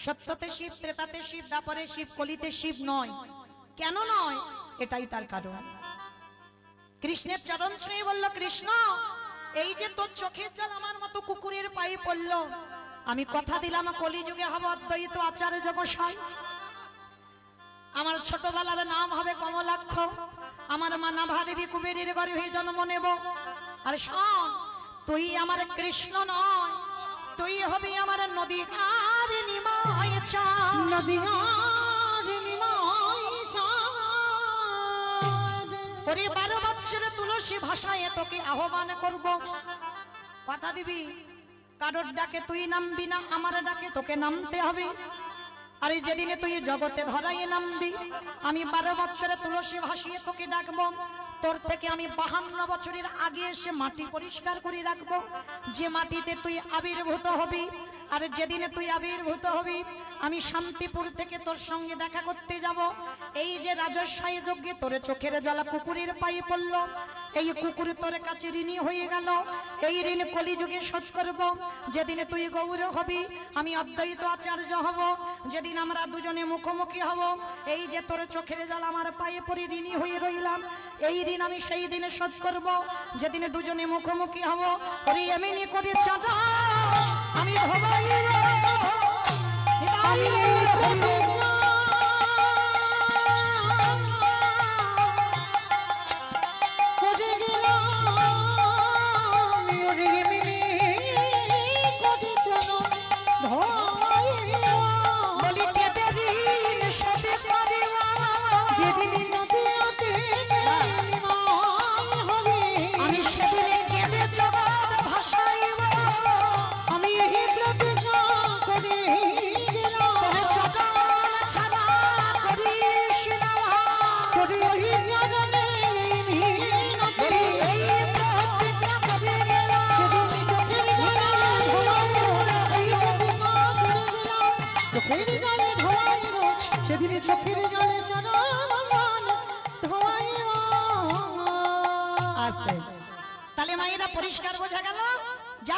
সত্যতে শিব, ত্রেতাতে শিব, দ্বাপরে শিব, কলিতে শিব নয়। কেন নয়? এটাই তার কারণ। কৃষ্ণের চরণ ছুঁয়ে বলল কৃষ্ণ, এই যে তোর চোখের জল আমার মতো কুকুরের পায়ে পড়ল, আমি কথা দিলাম কলিযুগে হব অদ্বৈত আচার্য গোসাই। আমার ছোটবেলার নাম হবে কমলাক্ষ, আমার মা নাভা দেবী কুবেরের গর্ভে জন্ম নেব। আর শোন, তুই আমার কৃষ্ণ নয়, তুই হবি আমার নদী আর নিমাই চাঁদ।
নদী আর নিমাই চাঁদ।
ওরে 12 বৎসরে তুলসী ভাষায় তোকে আহ্বান করব। কথা দিবি, কারোর ডাকে তুই নামবি না, আমার ডাকে তোকে নামতে হবে। আর যেদিনে তুই জগতে ধরাই নামবি, আমি 12 বৎসরে তুলসী ভাসিয়ে তোকে ডাকবো। তোর থেকে আমি 52 বছরের আগে এসে মাটি পরিষ্কার করে রাখবো, যে মাটিতে তুই আবির্ভূত হবি। আর যেদিনে তুই আবির্ভূত হবি, আমি শান্তিপুর থেকে তোর সঙ্গে দেখা করতে যাব। এই যে রাজস্বাই যজ্ঞে তোর চোখের জ্বালা কুকুরের পায়ে পড়লো, এই কুকুর তোর কাছে ঋণী হয়ে গেল। এই ঋণ কলিযুগে শোধ করব। যেদিনে তুই গৌর হবি, আমি অদ্বৈত আচার্য হব। যেদিন আমরা দুজনে মুখোমুখি হব, এই যে তোর চোখের জল আমার পায়ে পড়ে ঋণী হয়ে রইলাম, এই ঋণ আমি সেই দিনে শোধ করব যেদিনে দুজনে মুখোমুখি হব। ওরে এমনি করে চাঁদা আমি ভবাই
আমি
বলি কেটে ঋণ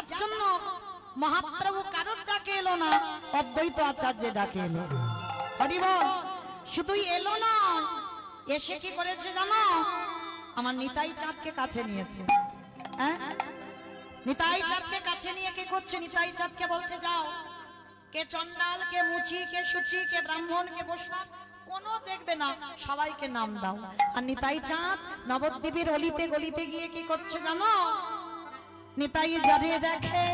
যার জন্য মহাপ্রভু কারোর ডাকে এলো না, অদ্বৈত আচার্যের ডাকে এলো। হরি বল। শুধুই এলো না, এসে কি করেছে জানো? আমার নিতাই চাঁদকে কাছে নিয়েছে। হ্যাঁ, নিতাই চাঁদকে কাছে নিয়ে কি করছে? নিতাই চাঁদকে বলছে যাও, কে চন্ডাল, কে মুচি, কে সুচি, কে ব্রাহ্মণ, কে বৈষ্ণব, কোনো দেখবে না, সবাইকে নাম দাও। আর নিতাই চাঁদ নবদ্বীপের অলিতে গলিতে গিয়ে কি করছে জানো? নিতাই যারে দেখে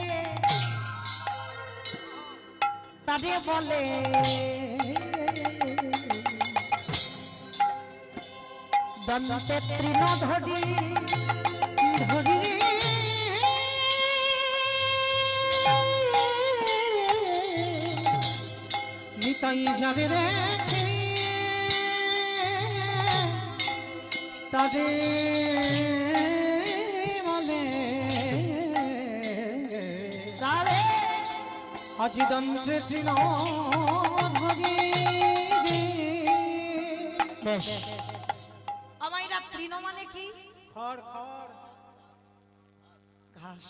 তারে বলে দন্তে তৃণধরি
ধরি নিতাই যাবে দেখে তারে বলে
তারে
আজি দন্তে তৃণধরি।
বেশ। আমাইরা তৃণ মানে কি?
খড় খড়
ঘাস।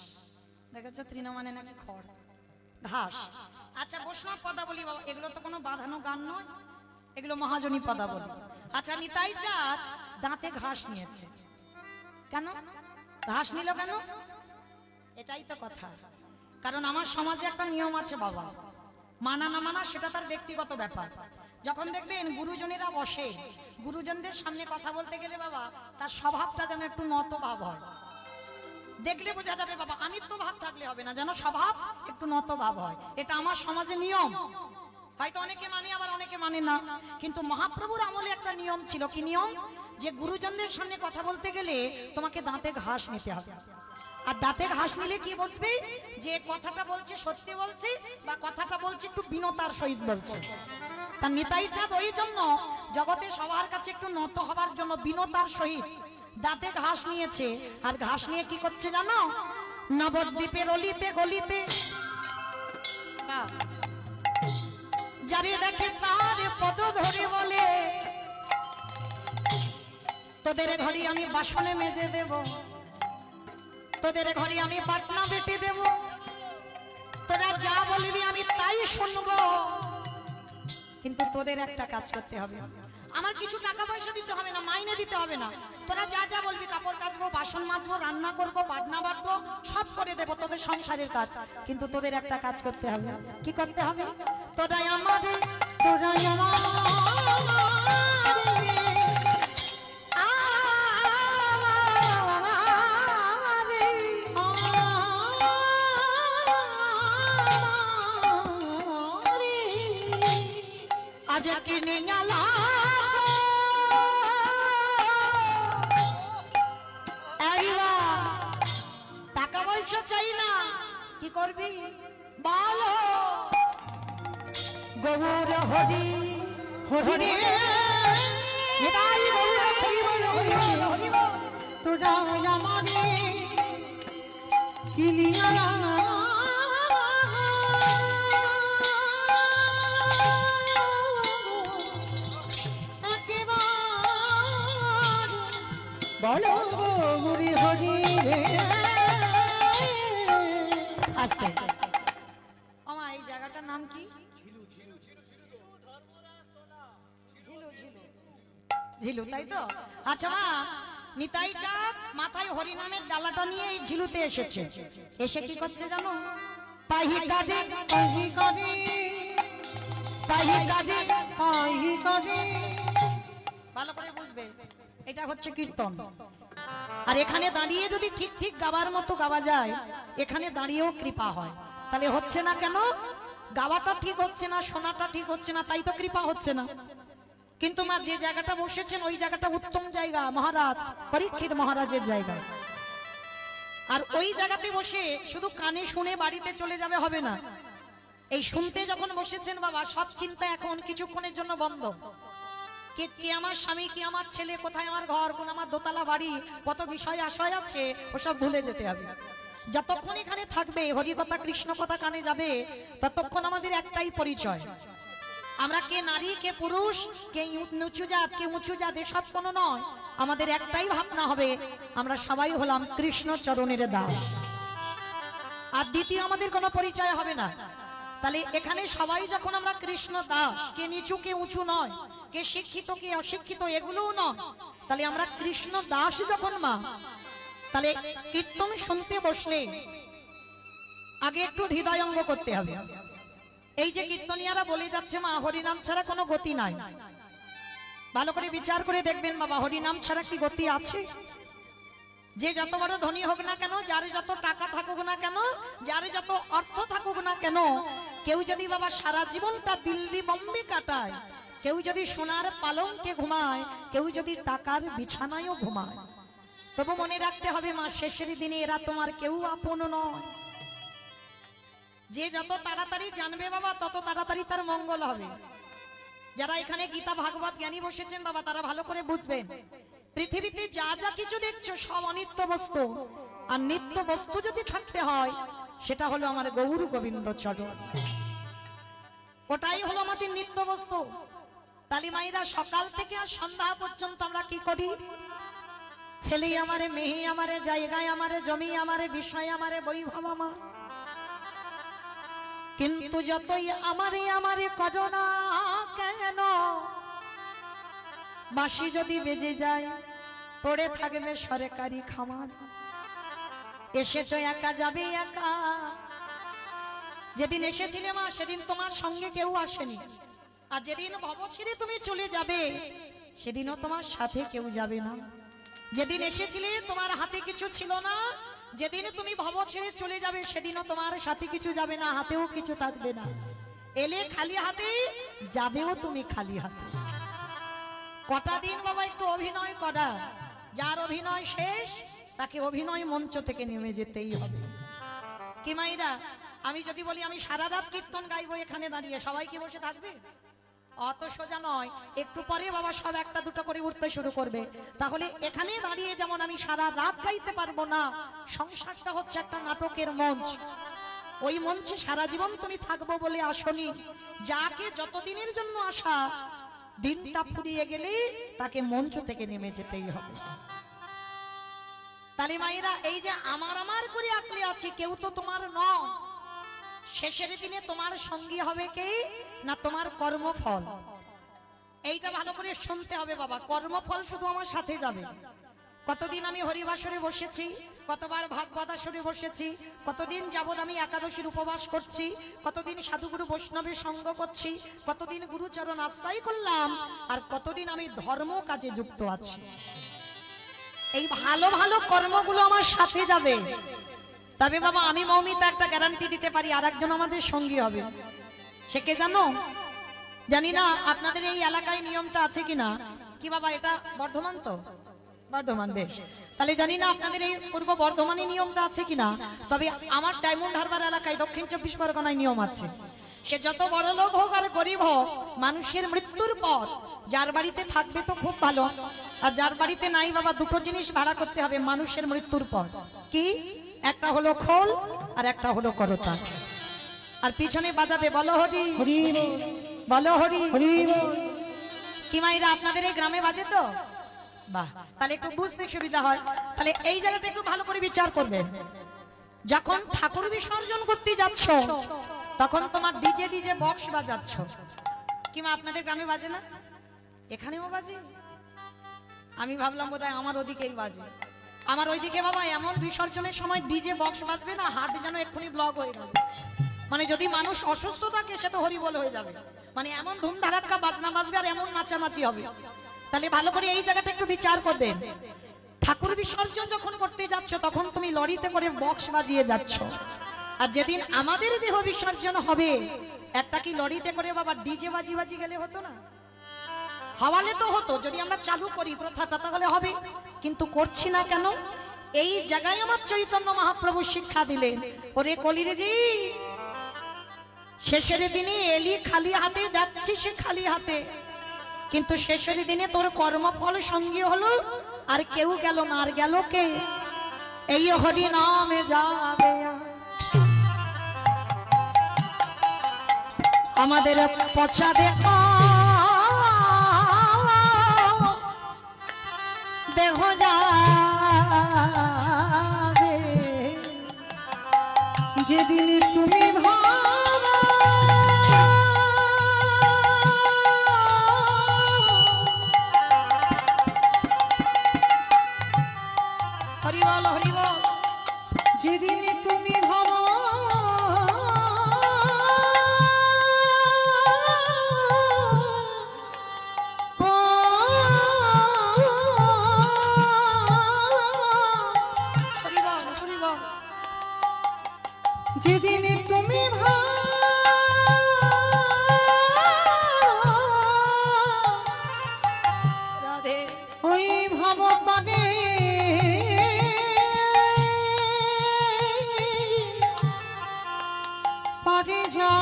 দেখেছো, তৃণ মানে নাকি খড়, ঘাস। আচ্ছা, বৈষ্ণব পদাবলী বাবা, এগুলো তো কোনো বাঁধানো গান নয়, এগুলো মহাজনী পদাবলী। আচ্ছা, নিতাই চাঁদ দাঁতে ঘাস নিয়েছে কেন? ঘাস নিল কেন? এটাই তো কথা। কারণ আমার সমাজে একটা নিয়ম আছে বাবা, মানা না মানা সেটা তার ব্যক্তিগত ব্যাপার। যখন দেখবেন গুরুজনেরা বসে, গুরুজনদের সামনে কথা বলতে গেলে বাবা তার স্বভাবটা যেন একটু নত ভাব হয়। দেখলে বোঝা যাবে বাবা, আমিত্ব ভাব থাকলে হবে না, যেন স্বভাব একটু নত ভাব হয়। এটা আমার সমাজে নিয়ম। হয়তো অনেকে মানে, আবার অনেকে মানে না। কিন্তু মহাপ্রভুর আমলে একটা নিয়ম ছিল। কি নিয়ম? যে গুরুজনদের সামনে কথা বলতে গেলে তোমাকে দাঁতে ঘাস নিতে হবে। আর দাঁতে ঘাস নিলে কি বলবে? যে কথাটা বলছে সত্যি বলছে, বা কথাটা বলছে একটু বিনতার সহিত বলছে। তার নিতাই চাঁদ ওই জন্য জগতে সবার কাছে একটু নত হবার জন্য বিনতার সহিত দাঁতে ঘাস নিয়েছে। আর ঘাস নিয়ে কি করছে জানো? নবদ্বীপের অলিতে গলিতে যারে দেখে তার পদ ধরে বলে তোদের ঘরে আমি বাসনে মেজে দেব, তোদের ঘরে আমি বাটনা বেটে দেব, তোরা যা বলবি আমি তাই শুনবো। কিন্তু তোদের একটা কাজ করতে হবে, আমার কিছু টাকা পয়সা দিতে হবে না, মাইনে দিতে হবে না। তোরা যা যা বলবি, কাপড় কাচবো, বাসন মাজবো, রান্না করবো, বাটনা বাটবো, সব করে দেবো, তোদের সংসারের কাজ। কিন্তু তোদের একটা কাজ করতে হবে। কি করতে হবে? তোরাই আমাদের,
তোরাই আমার
আজ কিনে গেলা টাকা পয়সা চাই না, কি করবি বলো? গৌর হরি হরি
তোরাই আমারে কিনিয়া বলো হরি হরি রে।
আস্তে আমা, এই জায়গাটার নাম কি? ঝিলু। ঝিলু, তাই তো? আচ্ছা মা, নিতাই চাঁদ মাথায় হরিনামের ডালাটা নিয়ে এই ঝিলুতে এসেছে। এসে কি করছে জানো? পাহি কাঁদে
পাহি করে
পাহি কাঁদে।
পাহি করে
ভালো করে বুঝবে, এটা হচ্ছে কীর্তন। আর এখানে দাঁড়িয়ে যদি ঠিক ঠিক গাবার মতো গাওয়া যায়, এখানে দাঁড়িয়েও কৃপা হয়। তাহলে হচ্ছে না কেন? গাওয়াটা ঠিক হচ্ছে না, শোনাটা ঠিক হচ্ছে না, তাই তো কৃপা হচ্ছে না। কিন্তু মা যে জায়গাটা বসেছেন ওই জায়গাটা উত্তম জায়গা, মহারাজ পরীক্ষিত মহারাজের জায়গা। আর ওই জায়গাতে বসে শুধু কানে শুনে বাড়িতে চলে যাবে হবে না। এই শুনতে যখন বসেছেন বাবা, সব চিন্তা এখন কিছুক্ষণের জন্য বন্ধ। কে আমার স্বামী, কি আমার ছেলে, কোথায় আমার ঘর, কোন আমার দোতলা বাড়ি, কত বিষয় আশয় আছে, ওসব ভুলে যেতে হবে। যতক্ষণ এখানে থাকবে, হরিকথা কৃষ্ণ কথা কানে যাবে, ততক্ষণ আমাদের একটাই পরিচয়। আমরা কে নারী, কে পুরুষ, কে নিচু জাত, কে উঁচু জাত, এসব কোনো নয়। আমাদের একটাই ভাবনা হবে, আমরা সবাই হলাম কৃষ্ণ চরণের দাস। আর দ্বিতীয় আমাদের কোনো পরিচয় হবে না। তাহলে এখানে সবাই যখন আমরা কৃষ্ণ দাস, কে নিচু কে উঁচু নয়, কে শিক্ষিত কে অশিক্ষিত এগুলোও নয়, তাহলে আমরা কৃষ্ণ দাস যখন মা, তাহলে কীর্তন শুনতে বসলে আগে একটু হৃদয়ঙ্গ করতে হবে। এই যে কীর্তনিয়ারা বলে যাচ্ছে মা হরিনাম ছাড়া কোনো গতি নাই, ভালো করে বিচার করে দেখবেন বাবা, হরিনাম ছাড়া কি গতি আছে? যে যত বড় ধনী হোক না কেন, যার যত টাকা থাকুক না কেন, যার যত অর্থ থাকুক না কেন, কেউ যদি বাবা সারা জীবনটা দিল্লি বোম্বে কাটায়, কেউ যদি সোনার পালঙ্কে ঘুমায়, কেউ যদি টাকার বিছানায়ও ঘুমায়, তবু মনে রাখতে হবে মা শেষের দিনে এরা তোমার কেউ আপন নয়। যে যত তাড়াতাড়ি জানবে বাবা তত তাড়াতাড়ি তার মঙ্গল হবে। যারা এখানে গীতা ভাগবত জ্ঞানী বসেছেন বাবা, তারা ভালো করে বুঝবেন, পৃথিবীতে যা যা কিছু দেখছো সব অনিত্য বস্তু, আর নিত্য বস্তু যদি থাকতে হয় সেটা হলো আমার গৌর গোবিন্দ চরণ, ওটাই হলো আমাদের নিত্য বস্তু। তালি মাইরা সকাল থেকে আর সন্ধ্যা পর্যন্ত আমরা কি করি? ছেলে আমারে, মেয়ে আমারে, জায়গায় আমারে, জমি আমারে, বিষয় আমারে, বৈভব আমার, কিন্তু যতই আমারে আমারে করো না কেন, বাঁশি যদি বেজে যায় পড়ে থাকবে সরকারি খামার। এসেছো একা যাবে একা, যেদিন এসেছিলে মা সেদিন তোমার সঙ্গে কেউ আসেনি, আর যেদিন ভব ছেড়ে তুমি চলে যাবে সেদিনও তোমার সাথে কেউ যাবে না। যেদিন এসেছিলে তোমার হাতে কিছু ছিল না, যেদিন তুমি ভব ছেড়ে চলে যাবে সেদিনও তোমার সাথে কিছু যাবে না, হাতেও কিছু থাকবে না। এলে খালি হাতে, যাবেও তুমি খালি হাতে। কটা দিন বাবা একটু অভিনয় করা, যার অভিনয় শেষ তাকে অভিনয় মঞ্চ থেকে নেমে যেতেই হবে। কি মাইরা, আমি যদি বলি আমি সারা রাত কীর্তন গাইবো এখানে দাঁড়িয়ে, সবাই কি বসে থাকবে? অত সোজা নয়, একটু পরে বাবা সব একটা দুটো করে উঠতে শুরু করবে। তাহলে এখানে দাঁড়িয়ে যেমন আমি সারা রাত গাইতে পারবো না, সংসারটা হচ্ছে একটা নাটকের মঞ্চ, ওই মঞ্চে সারা জীবন তুমি থাকবো বলে আসনি। যাকে যতদিনের জন্য আসা, দিনটা ফুরিয়ে গেলে তাকে মঞ্চ থেকে নেমে যেতেই হবে। তালি মায়েরা, এই যে আমার আমার করে আঁকলে আছে, কেউ তো তোমার নয়। শেষের দিনে তোমার সঙ্গী হবে কে? না তোমার কর্মফল। এইটা ভালো করে শুনতে হবে বাবা, কর্মফল শুধু আমার সাথে যাবে। কতদিন আমি হরিবাসরে বসেছি, কতবার ভাগবত আসরে বসেছি, কতদিন যাবৎ আমি একাদশীর উপবাস করছি, কতদিন সাধুগুরু বৈষ্ণবের সঙ্গ করছি, কতদিন গুরুচরণ আশ্রয় করলাম, আর কতদিন আমি ধর্ম কাজে যুক্ত আছি। এই ভালো ভালো কর্মগুলো আমার সাথে যাবে। তবে বাবা আমি মৌমিতা একটা গ্যারান্টি দিতে পারি, আর একজন আমাদের সঙ্গী হবে। সে কে জানো? জানি না আপনাদের এই এলাকায় নিয়মটা আছে কিনা। কি বাবা, এটা বর্ধমান তো? বর্ধমান, বেশ। তাহলে জানি না আপনাদের এই পূর্ব বর্ধমানে নিয়মটা আছে কিনা, তবে আমার ডায়মন্ড হারবার এলাকায় দক্ষিণ 24 পরগনায় নিয়ম আছে। সে যত বড় লোক হোক আর গরিব হোক, মানুষের মৃত্যুর পর যার বাড়িতে থাকবে তো খুব ভালো, আর যার বাড়িতে নাই বাবা দুটো জিনিস ভাড়া করতে হবে মানুষের মৃত্যুর পর। কি? একটা হলো খোল আর একটা হলো করতাল। আর পিছনে বাজাবে বলো হরি হরি, বলো হরি হরি। কি মাইরা আপনাদের এই গ্রামে বাজে তো? বাহ, তাহলে একটু বুঝতে সুবিধা হয়। তাহলে এই জায়গাটা একটু ভালো করে বিচার করবেন। যখন ঠাকুর বিসর্জন করতে যাচ্ছ তখন তোমার ডিজে ডিজে বক্স বাজাচ্ছ। কি মা আপনাদের গ্রামে বাজে না? এখানেও বাজে? আমি ভাবলাম বোধহয় আমার ওদিকেই বাজে। আমার ওইদিকে বাবা এমন বিসর্জনের সময় ডিজে বক্স বাজবে না, হার্ট যেন এক্ষুনি ব্লক হয়ে যাবে। মানে যদি মানুষ অসুস্থ থাকে সে তো হরিবোল হয়ে যাবে। মানে এমন ধুমধারাক্কা বাজনা বাজবে আর এমন নাচানাচি হবে। তাহলে ভালো করে এই জায়গাটা একটু বিচার করবেন। ঠাকুর বিসর্জন যখন করতে যাচ্ছ তখন তুমি লরিতে করে বক্স বাজিয়ে যাচ্ছ, আর যেদিন আমাদের দেহ বিসর্জন হবে একটা কি লরিতে করে বাবা ডিজে বাজি বাজি গেলে হতো না? হাওয়ালে তো হতো, যদি আমরা চালু করি প্রথাটা তাহলে হবে, কিন্তু করছি না কেন? এই জায়গায় আমার চৈতন্য মহাপ্রভু শিক্ষা দিলেন, ওরে কলিরে জি, শেষের দিনে এলি খালি হাতে, যাচ্ছি সে খালি হাতে, কিন্তু শেষের দিনে তোর কর্মফল সঙ্গী হলো আর কেউ গেল না। আর গেল কে? এই হরি নামে যাবে আমাদের পচা দেখা দেহ যাবে,
যেদিন তুমি ভাবো
হরি বল হরি বল।
যেদিন তুমি ভাবো
হরি বল হরি বল।
যেদিন তুমি
রাধে
ওই ভাব পানে পারে যাবে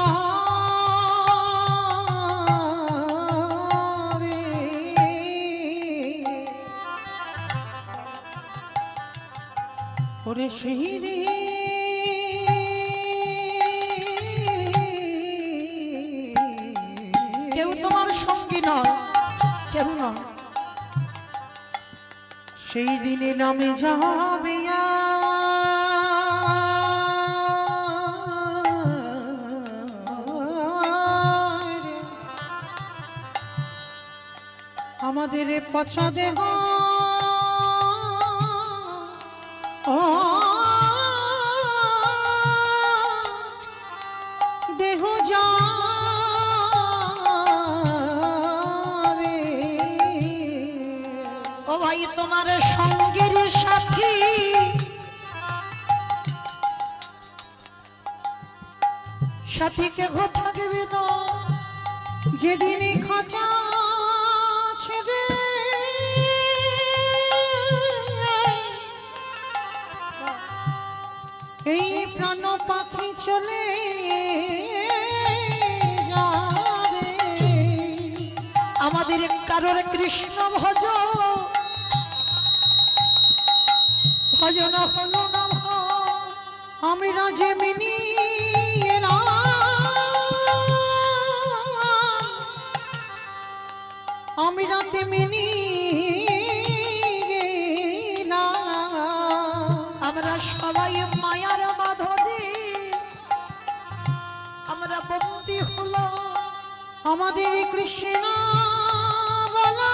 ওরে শহীদি
কেউ তোমার সঙ্গী নয়, কেউ নয়।
সেই দিনে নামে যাবে আমাদের পচা দেহ দেহ যাবে
ও ভাই তোমার সঙ্গের সাথী সাথী কেহ থাকবে না।
যেদিন খাঁচা ছেড়ে এই প্রাণ পাখি চলে যাবে
আমাদের কারোর কৃষ্ণ ভজ ভজন হলো না ভাই।
আমরা যেমিনি এলাম আমরা তেমনি গেলাম
আমরা সবাই মায়ার বাঁধনে আমরা বন্দী হলো।
আমাদের কৃষ্ণ বলা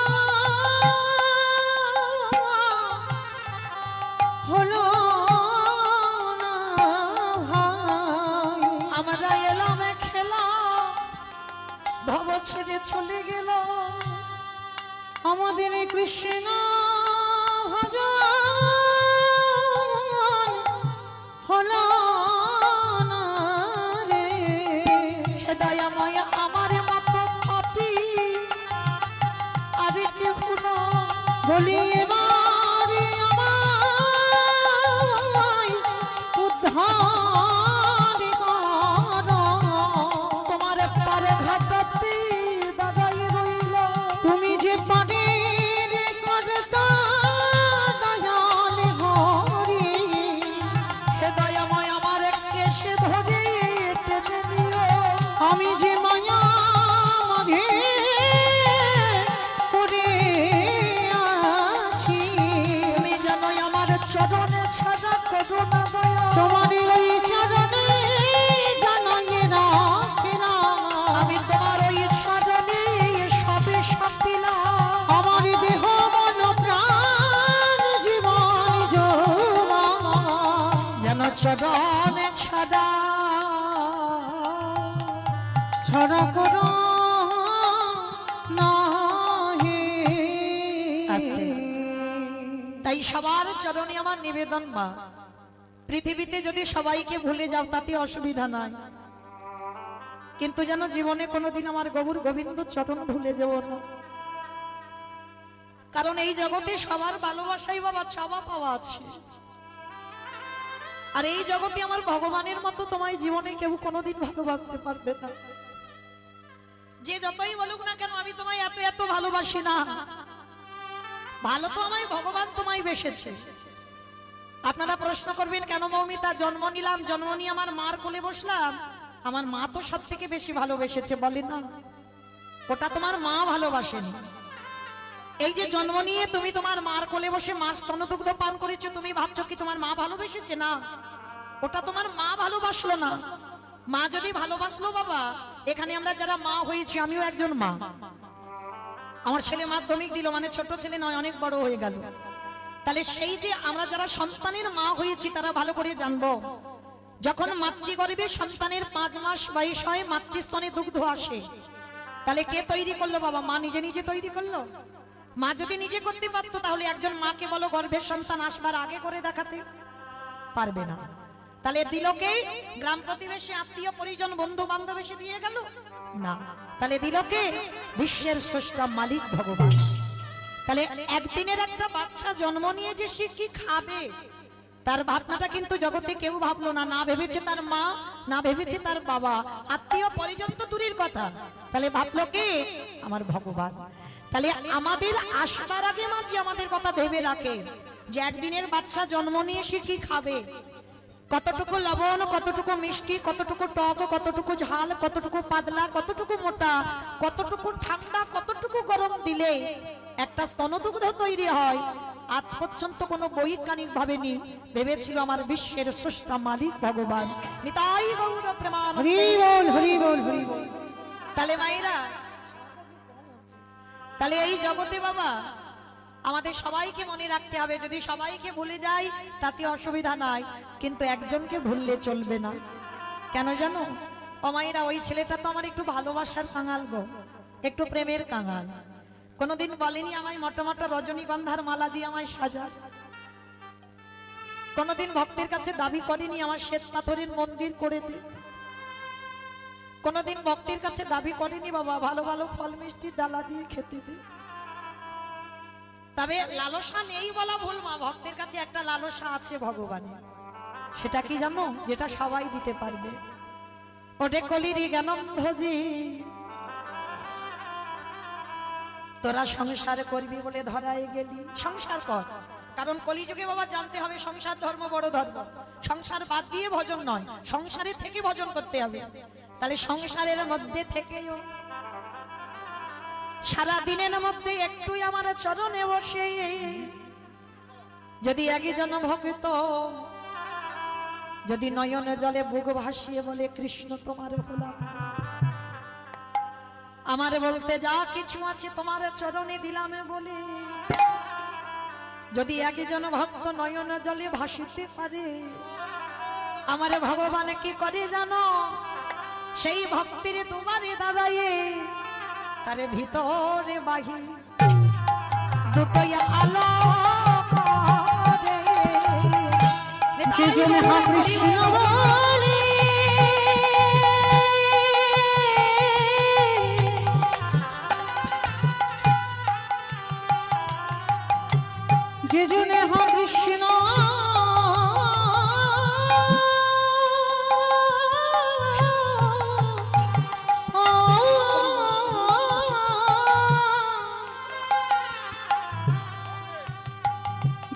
হলো না ভাই
আমরা এলাম খেলা ভব ছেড়ে চলে গেল।
আমাদের কৃষ্ণ ভজন হলো না রে
হে দয়াময় আমার মতো পাপী আরে কেহ না।
বলি এবারে আমায় উদ্ধার করো
তোমার পারে ঘাটাতে দাদাই রইল।
তুমি যে পারের কর্তা দয়াল হরি
হে দয়াময় আমার কেশে ধরে টেনে নিও।
আমি যে মায়া মাঝে পড়ে আছি
তুমি জানো আমার চরণে ছাড়া করো না দয়া।
তোমার ওই চরণে জানাই রাখলাম
আমি তোমার ওই চরণে সবে সপিলাম।
আমার দেহ মন প্রাণ জীবন যৌবন
যেন চরণে ছাড়া
ছড়া করো না হে
আস্তে। তাই সবার চরণে আমার নিবেদন মা, পৃথিবীতে যদি সবাইকে ভুলে যাও তাতে অসুবিধা নাই, কিন্তু যেন জীবনে কোনোদিন আমার গৌর গোবিন্দ চরণ ভুলে যেও না। কারণ এই জগতে সবার ভালোবাসাই বাবা চাওয়া পাওয়া আছে, আর এই জগতে আমার ভগবানের মতো তোমায় জীবনে কেউ কোনোদিন ভালোবাসতে পারবে না। যে যতই বলুক না কেন আমি তোমায় এত এত ভালোবাসি না, ভালো তো আমায় ভগবান তোমায় বেসেছে। আপনারা প্রশ্ন করবেন কেন মৌমিতা জন্ম নিলাম, জন্ম নিয়ে আমার মার কোলে বসলাম, আমার মা তো সব থেকে বেশি ভালোবেসেছে বলে না, ওটা তোমার মা ভালোবাসেনি। এই যে জন্ম নিয়ে তুমি তোমার মার কোলে বসে মাছ স্তনদুগ্ধ পান করেছো, তুমি ভাবছো কি তোমার মা ভালোবেসেছে? না, ওটা তোমার মা ভালোবাসলো না। মা যদি ভালোবাসলো বাবা, এখানে আমরা যারা মা হয়েছি, আমিও একজন মা। আমার ছেলে মাধ্যমিক দিল, মানে ছোট ছেলে নয়, অনেক বড় হয়ে গেল। তাহলে সেই যে আমরা যারা সন্তানের মা হয়েছি তারা ভালো করে জানবো, যখন মাতৃগর্ভে সন্তানের 5 মাস বয়স হয়, মাতৃস্তনে দুগ্ধ আসে, তাহলে কে তৈরি করলো বাবা? মা নিজে নিজে তৈরি করলো? মা যদি নিজে করতে পারতো তাহলে একজন মাকে বলো গর্ভের সন্তান আসবার আগে করে দেখাতে পারবে না। তাহলে দিলকে গ্রাম প্রতিবেশী, আত্মীয় পরিজন, বন্ধু বান্ধব এসে দিয়ে গেল না। তাহলে দিলকে বিশ্বের স্রষ্টা মালিক ভগবান। তাহলে একদিনের একটা বাচ্চা জন্ম নিয়ে যে সে কি খাবে তার ভাবনাটা কিন্তু জগতে কেউ ভাবলো না। না ভেবেছে তার মা, না ভেবেছে তার বাবা, আত্মীয় পরিজন তো দূরের কথা, তাহলে ভাবলো কে? আমার ভগবান। তাহলে আমাদের আসবার আগে মাঝে আমাদের কথা ভেবে রাখে যে একদিনের বাচ্চা জন্ম নিয়ে সে কি খাবে, কতটুকু লবণ, কতটুকু মিষ্টি, কতটুকু টক, কতটুকু ঝাল, কতটুকু পাতলা, কতটুকু মোটা, কতটুকু ঠান্ডা, কতটুকু গরম দিলে একটা স্তনদুগ্ধ তৈরি হয়, আজ পর্যন্ত কোনো বৈজ্ঞানিক ভাবেনি। ভেবেছিল আমার বিশ্বের স্রষ্টা মালিক ভগবান। নিতাই গৌর প্রেমানন্দে।
হরি বল, হরি বল, হরি বল।
তাহলে মায়েরা, তাহলে এই জগতে বাবা আমাদের সবাইকে মনে রাখতে হবে। যদি সবাইকে ভুলে যাই তাতে অসুবিধা নাই, কিন্তু একজনকে ভুললে চলবে না। কেন জানো ও মায়েরা? ওই ছেলেটা তো আমার একটু ভালোবাসার কাঙাল গো, একটু প্রেমের কাঙাল। কোনোদিন বলেনি আমায় মোটা মোটা রজনীগন্ধার মালা দিয়ে আমায় সাজা। কোনোদিন ভক্তের কাছে দাবি করেনি আমার শ্বেত পাথরের মন্দির করে দে। কোনোদিন ভক্তের কাছে দাবি করেনি বাবা ভালো ভালো ফল মিষ্টি ডালা দিয়ে খেতে দে। তবে লালসা নেই বলা ভুল, মা ভক্তের কাছে একটা লালসা আছে ভগবানের। সেটা কি জানো? যেটা সবাই দিতে পারবে। ওরে কলিরি জ্ঞানন্ধজি, তোরা সংসার করবি বলে ধরায় গেলি, সংসার কর। কারণ কলিযুগে বাবা জানতে হবে সংসার ধর্ম বড় ধর্ম। সংসার বাদ দিয়ে ভজন নয়, সংসারে থেকে ভজন করতে হবে। তাহলে সংসারের মধ্যে থেকেও সারা দিনের মধ্যে একটুই আমার চরণে বসে যদি একজন ভক্ত যদি নয়ন জলে বুক ভাসিয়ে বলে কৃষ্ণ তোমার হলাম, আমার বলতে যা কিছু আছে তোমার চরণে দিলাম বলে, যদি একজন ভক্ত নয়ন জলে ভাসিতে পারে, আমার ভগবান কি করে জানো? সেই ভক্তির তোমারে দাঁড়ায়ে তার ভিতরে বাহি দুটোই আলো করে।
যেজন কৃষ্ণ বলে যেজনে কৃষ্ণ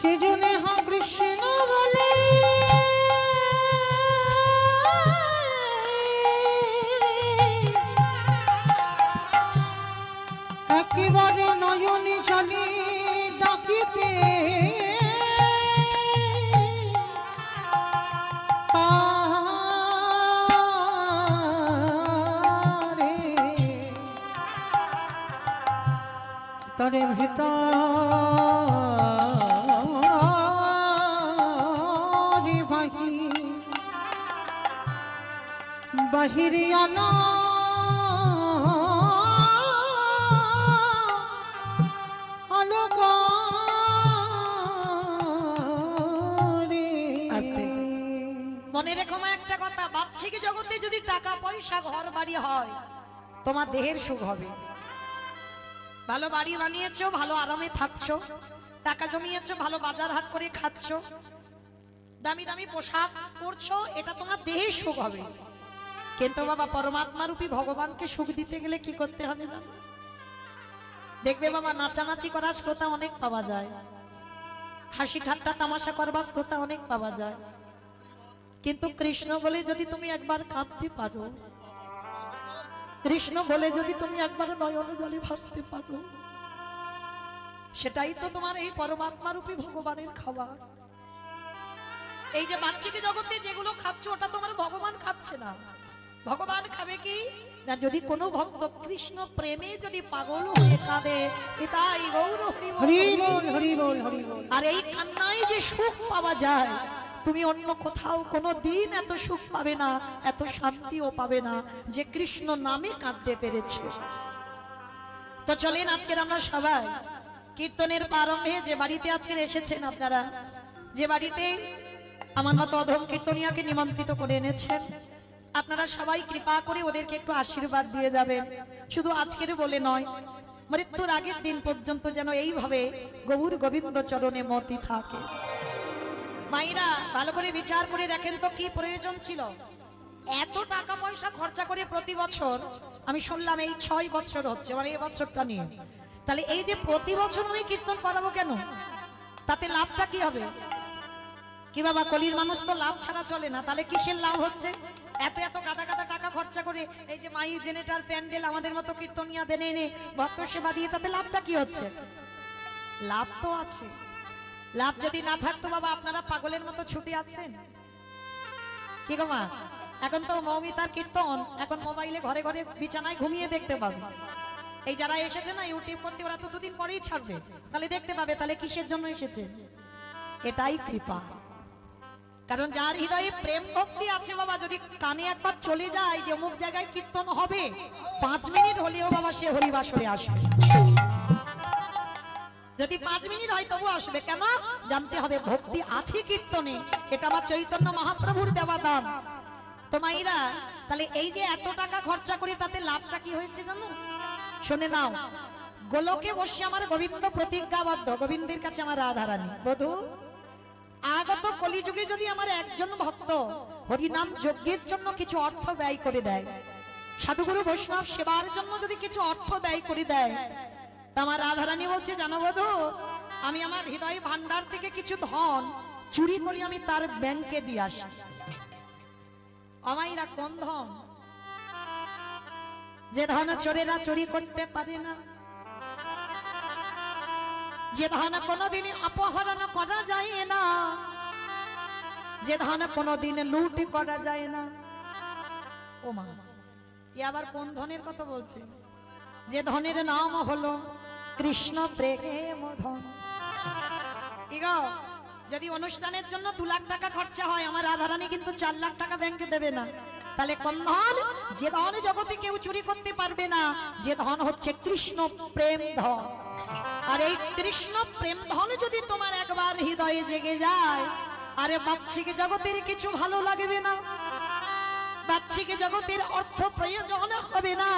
যেজনে কৃষ্ণ বলে একেবারে নয়নে জলে ডাকিতে পারে, তরে ভিতরে বাহিরে আনা
মনে রেখো মা একটা কথা, বাহ্যিক জগতে যদি টাকা পয়সা ঘর বাড়ি হয় তোমার দেহের সুখ হবে। ভালো বাড়ি বানিয়েছো, ভালো আরামে থাকছো, টাকা জমিয়েছো, ভালো বাজার হাট করে খাচ্ছো, দামি দামি পোশাক পরছো, এটা তোমার দেহের সুখ হবে। কিন্তু বাবা পরমাত্মা রূপী ভগবানকে সুখ দিতে গেলে কি করতে হবে জানো? দেখবে বাবা নাচানাচি করার শ্রোতা অনেক পাওয়া যায়, হাসি ঠাট্টা তামাশা করবার শ্রোতা অনেক পাওয়া যায়, কিন্তু কৃষ্ণ বলে যদি তুমি একবার কাঁদতে পারো, কৃষ্ণ বলে যদি তুমি একবার নয়ন জলে ভাসতে পারো, সেটাই তো তোমার এই পরমাত্মা রূপী ভগবানের খাবার। এই যে বাচ্চাকে জগতে যেগুলো খাচ্ছে ওটা তোমার ভগবান খাচ্ছে না। ভগবান খাবে কি না, যদি কোনো ভক্ত কৃষ্ণ প্রেমে যদি পাগল হয়ে কাঁদে, নিতাই গৌর হরি বল।
হরি বল হরি বল হরি বল।
আর এই কান্নায় যে সুখ পাওয়া যায়, তুমি অন্য কোথাও কোনো দিন এত সুখ পাবে না, এত শান্তিও পাবে না, যে কৃষ্ণ নামে কাঁদতে পেরেছে। তো চলেন আজকের আমরা সবাই কীর্তনের প্রারম্ভে যে বাড়িতে আজকে এসেছেন আপনারা, যে বাড়িতে আমার মতো অধম কীর্তনিয়াকে নিমন্ত্রিত করে এনেছেন, আপনারা সবাই কৃপা করে ওদেরকে একটু আশীর্বাদ দিয়ে যাবেন। শুধু আজকের বলে নয়, মৃত্যুর আগের দিন পর্যন্ত যেন এইভাবে গৌর গোবিন্দ চরণে মতি থাকে। মায়েরা ভালো করে বিচার করে দেখেন তো কি প্রয়োজন ছিল এত টাকা পয়সা খরচা করে প্রতি বছর। আমি শুনলাম এই 6 বছর হচ্ছে, মানে এই বছরটা নিয়ে। তাহলে এই যে প্রতি বছর আমি কীর্তন করাবো কেন? তাতে লাভটা কি হবে? কি বাবা, কলির মানুষ তো লাভ ছাড়া চলে না। তাহলে কিসের লাভ হচ্ছে? এত এত গাদা গাদা টাকা খরচা করে এই যে মাই জেনারেটর প্যান্ডেল আমাদের মতো কীর্তনিয়া দেনে এনে ভক্ত সেবা দিয়ে, তাতে লাভটা কি হচ্ছে? লাভ তো আছে। লাভ যদি না থাকতো বাবা, আপনারা পাগলের মতো ছুটে আসতেন? কি গো মা, এখন তো মৌমিতার কীর্তন এখন মোবাইলে ঘরে ঘরে বিছানায় ঘুমিয়ে দেখতে পাবে। এই যারা এসেছে না ইউটিউব করতে, ওরা তো দুদিন পরেই ছাড়বে, তাহলে দেখতে পাবে। তাহলে কিসের জন্য এসেছে? এটাই কৃপা। কারণ যার হৃদয়ে প্রেম ভক্তি আছে বাবা, যদি কানে একবার চলে যায় যে অমুক জায়গায় কীর্তন হবে, 5 মিনিট হলেও বাবা সে হরিবাসরে আসবে। যদি 5 মিনিট হয় তবু আসবে। কেন? জানতে হবে ভক্তি আছে কীর্তনে, এটা আমার চৈতন্য মহাপ্রভুর দেওয়া দান। তো মাইরা, তাহলে এই যে এত টাকা খরচা করি, তাতে লাভটা কি হয়েছে জানো? শুনে নাও, গোলকে বসে আমার গোবিন্দ প্রতিজ্ঞাবদ্ধ, গোবিন্দের কাছে আমার রাধারানী বধূ, আগত কলিযুগে যদি আমার একজন ভক্ত হরিনাম যজ্ঞের জন্য কিছু অর্থ ব্যয় করে দেয়, সাধুগুরু বৈষ্ণব সেবার জন্য যদি কিছু অর্থ ব্যয় করে দেয়, তা আমার রাধারানী বলছে জানো বধূ, আমি আমার হৃদয় ভান্ডার থেকে কিছু ধন চুরি করে আমি তার ব্যাংকে দিয়ে আসি। আমাইরা কোন ধন? যে ধন চোরেরা চুরি করতে পারে না, যে ধন কোনদিন অপহরণ করা যায় না, যে ধন কোনদিন লুট করা যায় না। ও মা, এ আবার কোন ধনের কথা বলছে? যে ধনের নাম হলো কৃষ্ণ প্রেম ধন। ইগো, যদি অনুষ্ঠানের জন্য 2 লাখ টাকা খরচা হয়, আমার রাধারানী কিন্তু 4 লাখ টাকা ব্যাংকে দেবে না। তাহলে কোন ধন? যে ধন জগতে কেউ চুরি করতে পারবে না, যে ধন হচ্ছে কৃষ্ণ প্রেম ধন। আর এই কৃষ্ণ প্রেম ধন যদি তোমার একবার হৃদয়ে জেগে যায়, আরে বাচ্চিকে জগতের কিছু ভালো লাগবে না, বাচ্চিকে জগতের অর্থ প্রয়োজন হবে না।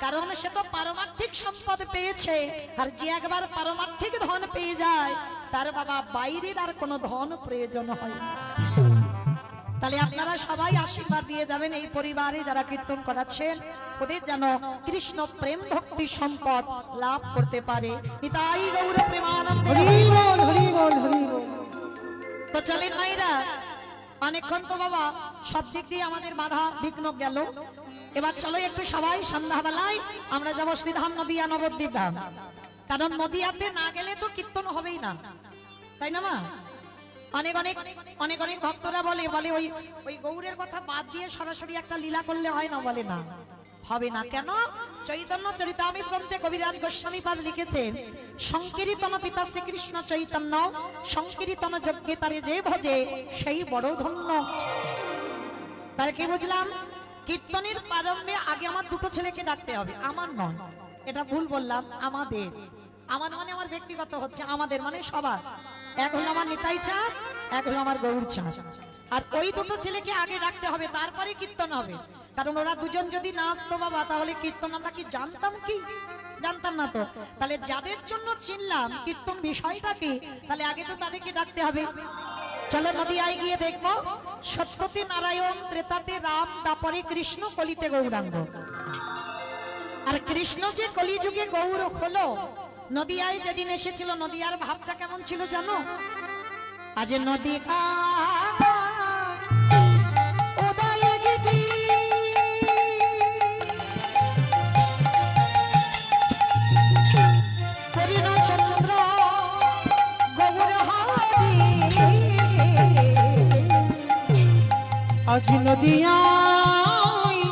কারণ সে তো পারমার্থিক সম্পদ পেয়েছে, আর যে একবার পারমার্থিক ধন পেয়ে যায়, তার বাবা বাইরের আর কোনো ধন প্রয়োজন হয় না। তাহলে আপনারা সবাই আশীর্বাদ দিয়ে যাবেন এই পরিবারে যারা কীর্তন করাচ্ছেন, ওদের যেন কৃষ্ণ প্রেম ভক্তি সম্পদ লাভ করতে পারে। নিতাই গৌর প্রেমানন্দে
হরি বল হরি বল হরি বল।
তো চলেন মায়েরা, অনেকক্ষণ তো বাবা সব দিক দিয়ে আমাদের বাধা বিঘ্ন গেল। এবার চলো একটু সবাই সন্ধ্যাবেলায় আমরা যাবো শ্রীধাম নদিয়া নবদ্বীপ ধাম। কারণ নদিয়াতে না গেলে তো কীর্তন হবেই না, তাই না মা? অনেক অনেক অনেক অনেক ভক্তরা বলে বলে ওই ওই গৌরের কথা বাদ দিয়ে সরাসরি একটা লীলা করলে হয় না, বলে না, হবে না। কেন? চৈতন্য চরিতামৃত গ্রন্থে কবিরাজ গোস্বামী পাদ লিখেছেন, সংকীর্তন পিতা শ্রীকৃষ্ণ চৈতন্য, সংকীর্তন যজ্ঞে তারে যে ভজে সেই বড় ধন্য। তার কি বুঝলাম? কীর্তনের প্রারম্ভে আগে আমার 2টো ছেলেকে ডাকতে হবে, আমার নয়, এটা ভুল বললাম, আমাদের। আমার মানে আমার ব্যক্তিগত হচ্ছে, আমাদের মানে সবার। এক হলো আমার নিতাই চাঁদ, এক হলো আমার গৌর চাঁদ। আর ওই 2টো ছেলেকে আগে ডাকতে হবে, তারপরে কীর্তন হবে। কারণ ওরা দুজন যদি না আসতো বাবা, তাহলে কীর্তন আমরা কি জানতাম? কি জানতাম না তো। তাহলে যাদের জন্য চিনলাম কীর্তন বিষয়টা কি, তাহলে আগে তো তাদেরকে ডাকতে হবে। চলো নদিয়ায় গিয়ে দেখবো, সত্যতে নারায়ণ, ত্রেতাতে রাম, তারপরে কৃষ্ণ, কলিতে গৌরাঙ্গ। আর কৃষ্ণ যে কলিযুগে গৌর হলো, নদিয়ায় যেদিন এসেছিল, নদিয়ার ভাবটা কেমন ছিল জানো? আজ নদিয়া চন্দ্র গৌর হরি
নদিয়ায়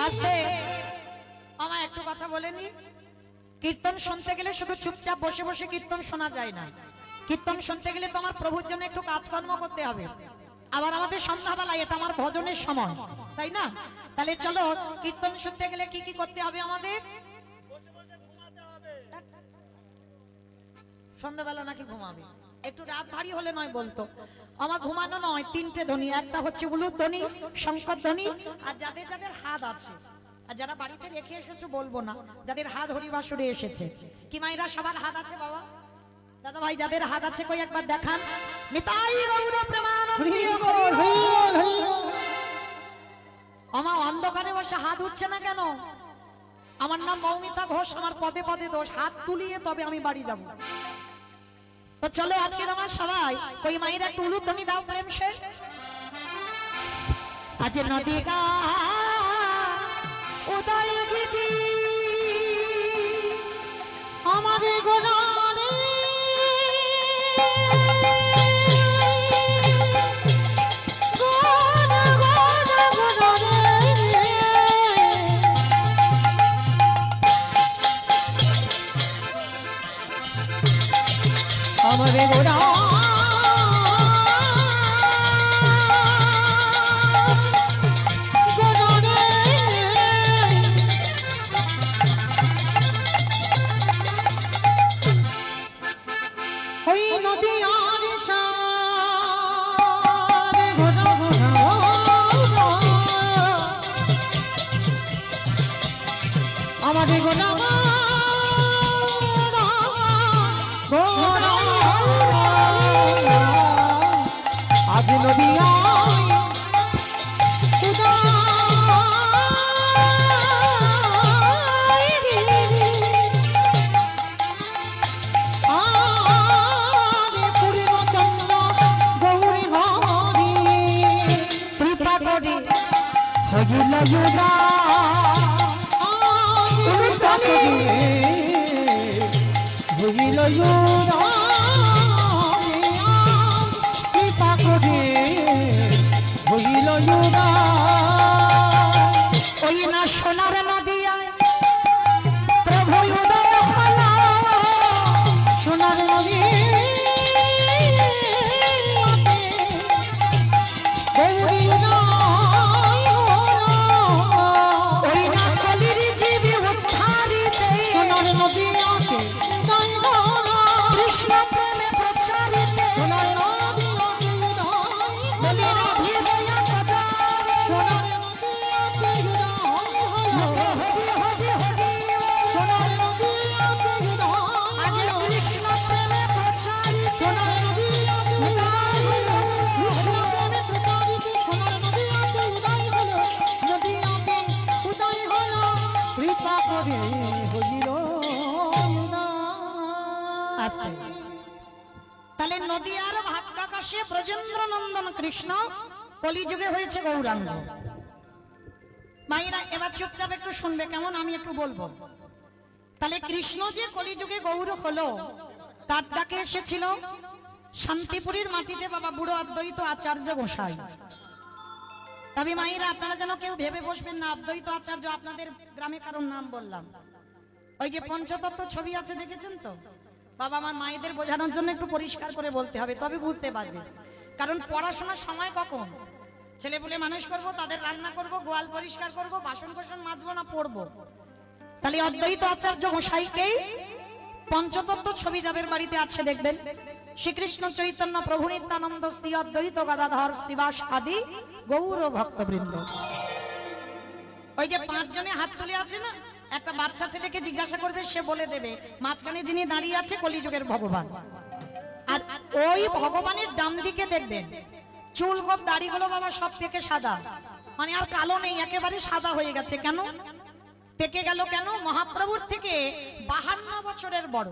আস্তে আমার একটু কথা বলেনি। কীর্তন শুনতে গেলে শুধু চুপচাপ বসে বসে কীর্তন শোনা যায় না। কীর্তন শুনতে গেলে তোমার প্রভুর জন্য একটু কাজকর্ম করতে হবে। আবার আমাদের সন্ধ্যাবেলায় এটা আমার ভজনের সময়, তাই না? তাহলে চলো কীর্তন শুনতে গেলে কি কি করতে হবে আমাদের? সন্ধ্যাবেলা নাকি ঘুমাবে? একটু রাত ভারী হলে নয় বলতো। আমার ঘুমানো নয়, তিনটে ধ্বনি, একটা হচ্ছে উলুর ধ্বনি, শঙ্কর ধ্বনি, আর যাদের যাদের হাত আছে আর যারা বাড়িতে রেখে এসেছো বলবো না, যাদের হাত হরিবাসরে এসেছে। কি মায়েরা সবার হাত আছে বাবা? দাদা ভাই যাদের হাত আছে কই একবার দেখান। নিতাই গৌর প্রেমানন্দে হরি বল। আমার অন্ধকারে বসে হাত উঠছে না কেন? আমার নাম মৌমিতা ঘোষ, আমার পদে পদে দোষ, হাত তুলিয়ে তবে আমি বাড়ি যাব। তো চলো আজকে আমার সবাই কই মায়েরা একটু উলুর ধ্বনি দাও প্রেম সে। আজ নদী গা উদয় গীতি
আমার গোলারে আমারে গোড়া ওই নদী আর ছাড়ে ঘোড়া ঘোড়া আমারে গোড়া আজ নদিয়ায় আরে পূর্ণচন্দ্র গৌরী হরি কৃপা করে হইল যুগা কৃপা করে হইল যুগা কৃপা করে হইল যুগা
ওই না সোনার নদিয়ায় প্রভু উদয় হলো।
সোনার নদী গৌরী উদয় হলো।
ওই না কলির জীবী উদ্ধারিতে
সোনার নদী আতে উদয় হলো।
কৃষ্ণ প্রেমে প্রচারিতে
সোনার নদী আতে উদয়
বলির
হলো।
হৃদয় প্রচারে
সোনার নদী আতে উদয় হলো।
হরি হরি হরি
সোনার নদী আতে উদয়
আজ
হলো।
কৃষ্ণ প্রেমে প্রচারিতে
সোনার নদী আতে উদয় হলো। কৃষ্ণ প্রেমে প্রচারিত সোনার নদী আতে উদয় হলো। নদী আতে উদয় হলো। কৃপা করে হইল
আস্তে। তাহলে নদিয়ার ভাগ্যাকাশে ব্রজেন্দ্র নন্দন কৃষ্ণ কলিযুগে হয়েছে গৌরাঙ্গ। মায়েরা এবার চুপচাপ একটু শুনবে কেমন, আমি একটু বলবো। তাহলে কৃষ্ণ যে কলিযুগে গৌর হলো তার ডাকে এসেছিল শান্তিপুরীর মাটিতে বাবা বুড়ো অদ্বৈত আচার্য গোসাই। তবে মায়েরা আপনারা যেন কেউ ভেবে বসবেন না অদ্বৈত আচার্য আপনাদের গ্রামে কারোর নাম বললাম। ওই যে পঞ্চতত্ত্ব ছবি আছে দেখেছেন তো? বাবা আমার মায়েদের বোঝানোর জন্য একটু পরিষ্কার করে বলতে হবে তবে বুঝতে পারবে। কারণ পড়াশোনার সময় কখন? ছেলে পুলে মানুষ করব, তাদের রান্না করব, গোয়াল পরিষ্কার করব, বাসন কোসন মাজবো না পড়বো। তাহলে অদ্বৈত আচার্য গোসাইকেই পঞ্চতত্ত্ব ছবি যাদের বাড়িতে আছে দেখবেন শ্রীকৃষ্ণ চৈতন্য প্রভু নিত্যানন্দ শ্রী অদ্বৈত গদাধর শ্রীবাস আদি গৌর ভক্তবৃন্দ। ওই যে পাঁচজনে হাত তুলে আছে না, একটা বাচ্চা ছেলেকে জিজ্ঞাসা করবে সে বলে দেবে মাঝখানে যিনি দাঁড়িয়ে আছে কলিযুগের ভগবান। আর ওই ভগবানের ডান দিকে দেখবেন চুল গোপ দাড়িগুলো বাবা সব পেকে সাদা, মানে আর কালো নেই, একেবারে সাদা হয়ে গেছে। কেন পেকে গেল? কেন? মহাপ্রভুর থেকে 52 বছরের বড়,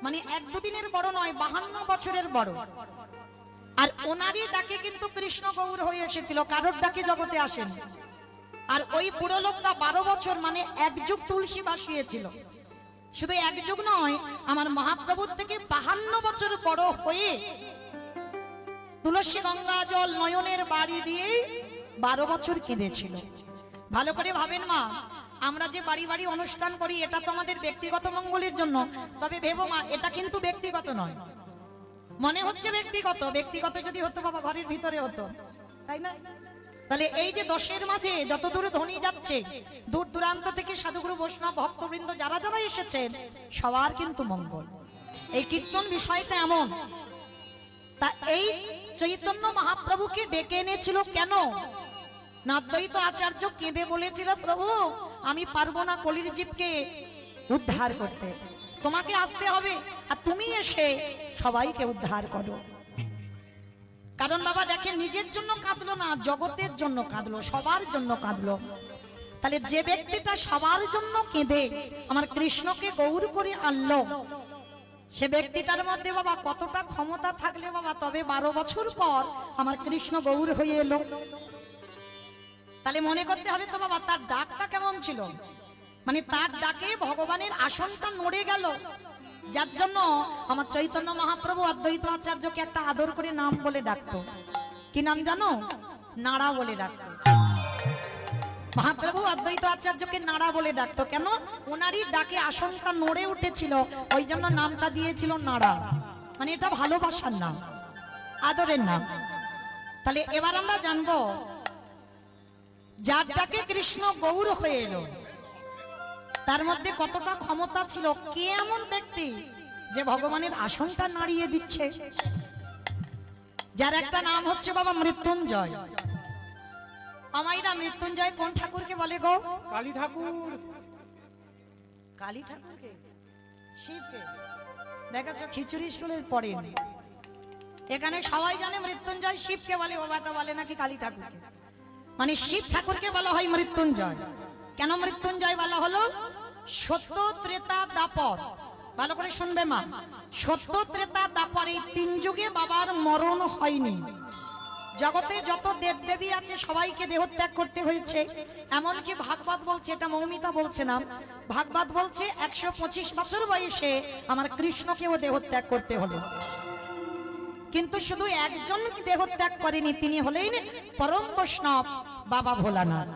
মানে এক দুদিনের বড় নয়, 52 বছরের বড়। আর ওনারই ডাকে কিন্তু কৃষ্ণ গৌর হয়ে এসেছিল, কারোর ডাকে জগতে আসেন। আর ওই বুড়ো লোকটা 12 বছর মানে এক যুগ তুলসী বাসিয়েছিল। শুধু এক যুগ নয়, আমার মহাপ্রভুর থেকে 52 বছর বড় হয়ে তুলসী গঙ্গা জল নয়নের বাড়ি দিয়ে 12 বছর কেঁদেছিল। ভালো করে ভাবেন মা, আমরা যে বাড়ি বাড়ি অনুষ্ঠান করি এটা তো আমাদের ব্যক্তিগত মঙ্গলের জন্য, তবে ভেবো মা এটা কিন্তু ব্যক্তিগত নয়। মনে হচ্ছে ব্যক্তিগত, ব্যক্তিগত যদি হতো বাবা ঘরের ভিতরে হতো, তাই না? তাহলে এই যে দশের মাঝে যত দূরে ধ্বনি যাচ্ছে, দূর দূরান্ত থেকে সাধুগুরু বৈষ্ণব ভক্তবৃন্দ যারা যারা এসেছেন সবার কিন্তু মঙ্গল। এই কীর্তন বিষয়টা এমন, তা এই চৈতন্য মহাপ্রভুকে ডেকে এনেছিল কেন না? অদ্বৈত আচার্য কেঁদে বলেছিল, প্রভু আমি পারবো না কলির জীবকে উদ্ধার করতে, তোমাকে আসতে হবে আর তুমি এসে সবাইকে উদ্ধার করো। কারণ বাবা দেখেন, নিজের জন্য কাঁদলো না, জগতের জন্য কাঁদলো, সবার জন্য কাঁদলো। তাহলে যে ব্যক্তিটা সবার জন্য কেঁদে আমার কৃষ্ণকে গৌর করে আনলো, সে ব্যক্তিটার মধ্যে বাবা কতটা ক্ষমতা থাকলে বাবা তবে 12 বছর পর আমার কৃষ্ণ গৌর হয়ে এলো। তাহলে মনে করতে হবে তো বাবা তার ডাকটা কেমন ছিল, মানে তার ডাকে ভগবানের আসনটা নড়ে গেল, যার জন্য আমার চৈতন্য মহাপ্রভু অদ্বৈত আচার্যকে একটা আদর করে নাম বলে ডাকতো। কি নাম জানো? নাড়া বলে ডাকতো। মহাপ্রভু অদ্বৈত আচার্যকে নাড়া বলে ডাকতো কেন? ওনারই ডাকে আসনটা নড়ে উঠেছিল, ওই জন্য নামটা দিয়েছিল নাড়া, মানে এটা ভালোবাসার নাম, আদরের নাম। তাহলে এবার আমরা জানবো যার ডাকে কৃষ্ণ গৌর হয়ে এলো তার মধ্যে কতটা ক্ষমতা ছিল, কে এমন ব্যক্তি যে ভগবানের আসনটা নাড়িয়ে দিচ্ছে, যার একটা নাম হচ্ছে বাবা মৃত্যুঞ্জয়। আমাইরা মৃত্যুঞ্জয় কোন ঠাকুরকে বলে গো?
কালী ঠাকুর।
কালী ঠাকুরকে? শিবকে? দেখাচ্ছ খিচুড়ি স্কুলে পড়েন, এখানে সবাই জানে মৃত্যুঞ্জয় শিবকে বলে, বাবাটা বলে নাকি কালী ঠাকুরকে। মানে শিব ঠাকুরকে বলা হয় মৃত্যুঞ্জয়। কেন মৃত্যুঞ্জয় বলা হলো? সত্য ত্রেতা দাপর, ভালো করে শুনবে মা, সত্য ত্রেতা দাপর এই 3 যুগে বাবার মরণ হয়নি। জগতে যত দেব দেবী আছে সবাইকে দেহত্যাগ করতে হয়েছে, এমনকি ভাগবত বলছে, এটা মৌমিতা বলছে না, ভাগবত বলছে 125 বছর বয়সে আমার কৃষ্ণকেও দেহত্যাগ করতে হলো। কিন্তু শুধু একজন দেহত্যাগ করেনি, তিনি হলেন পরম বৈষ্ণব বাবা ভোলানাথ।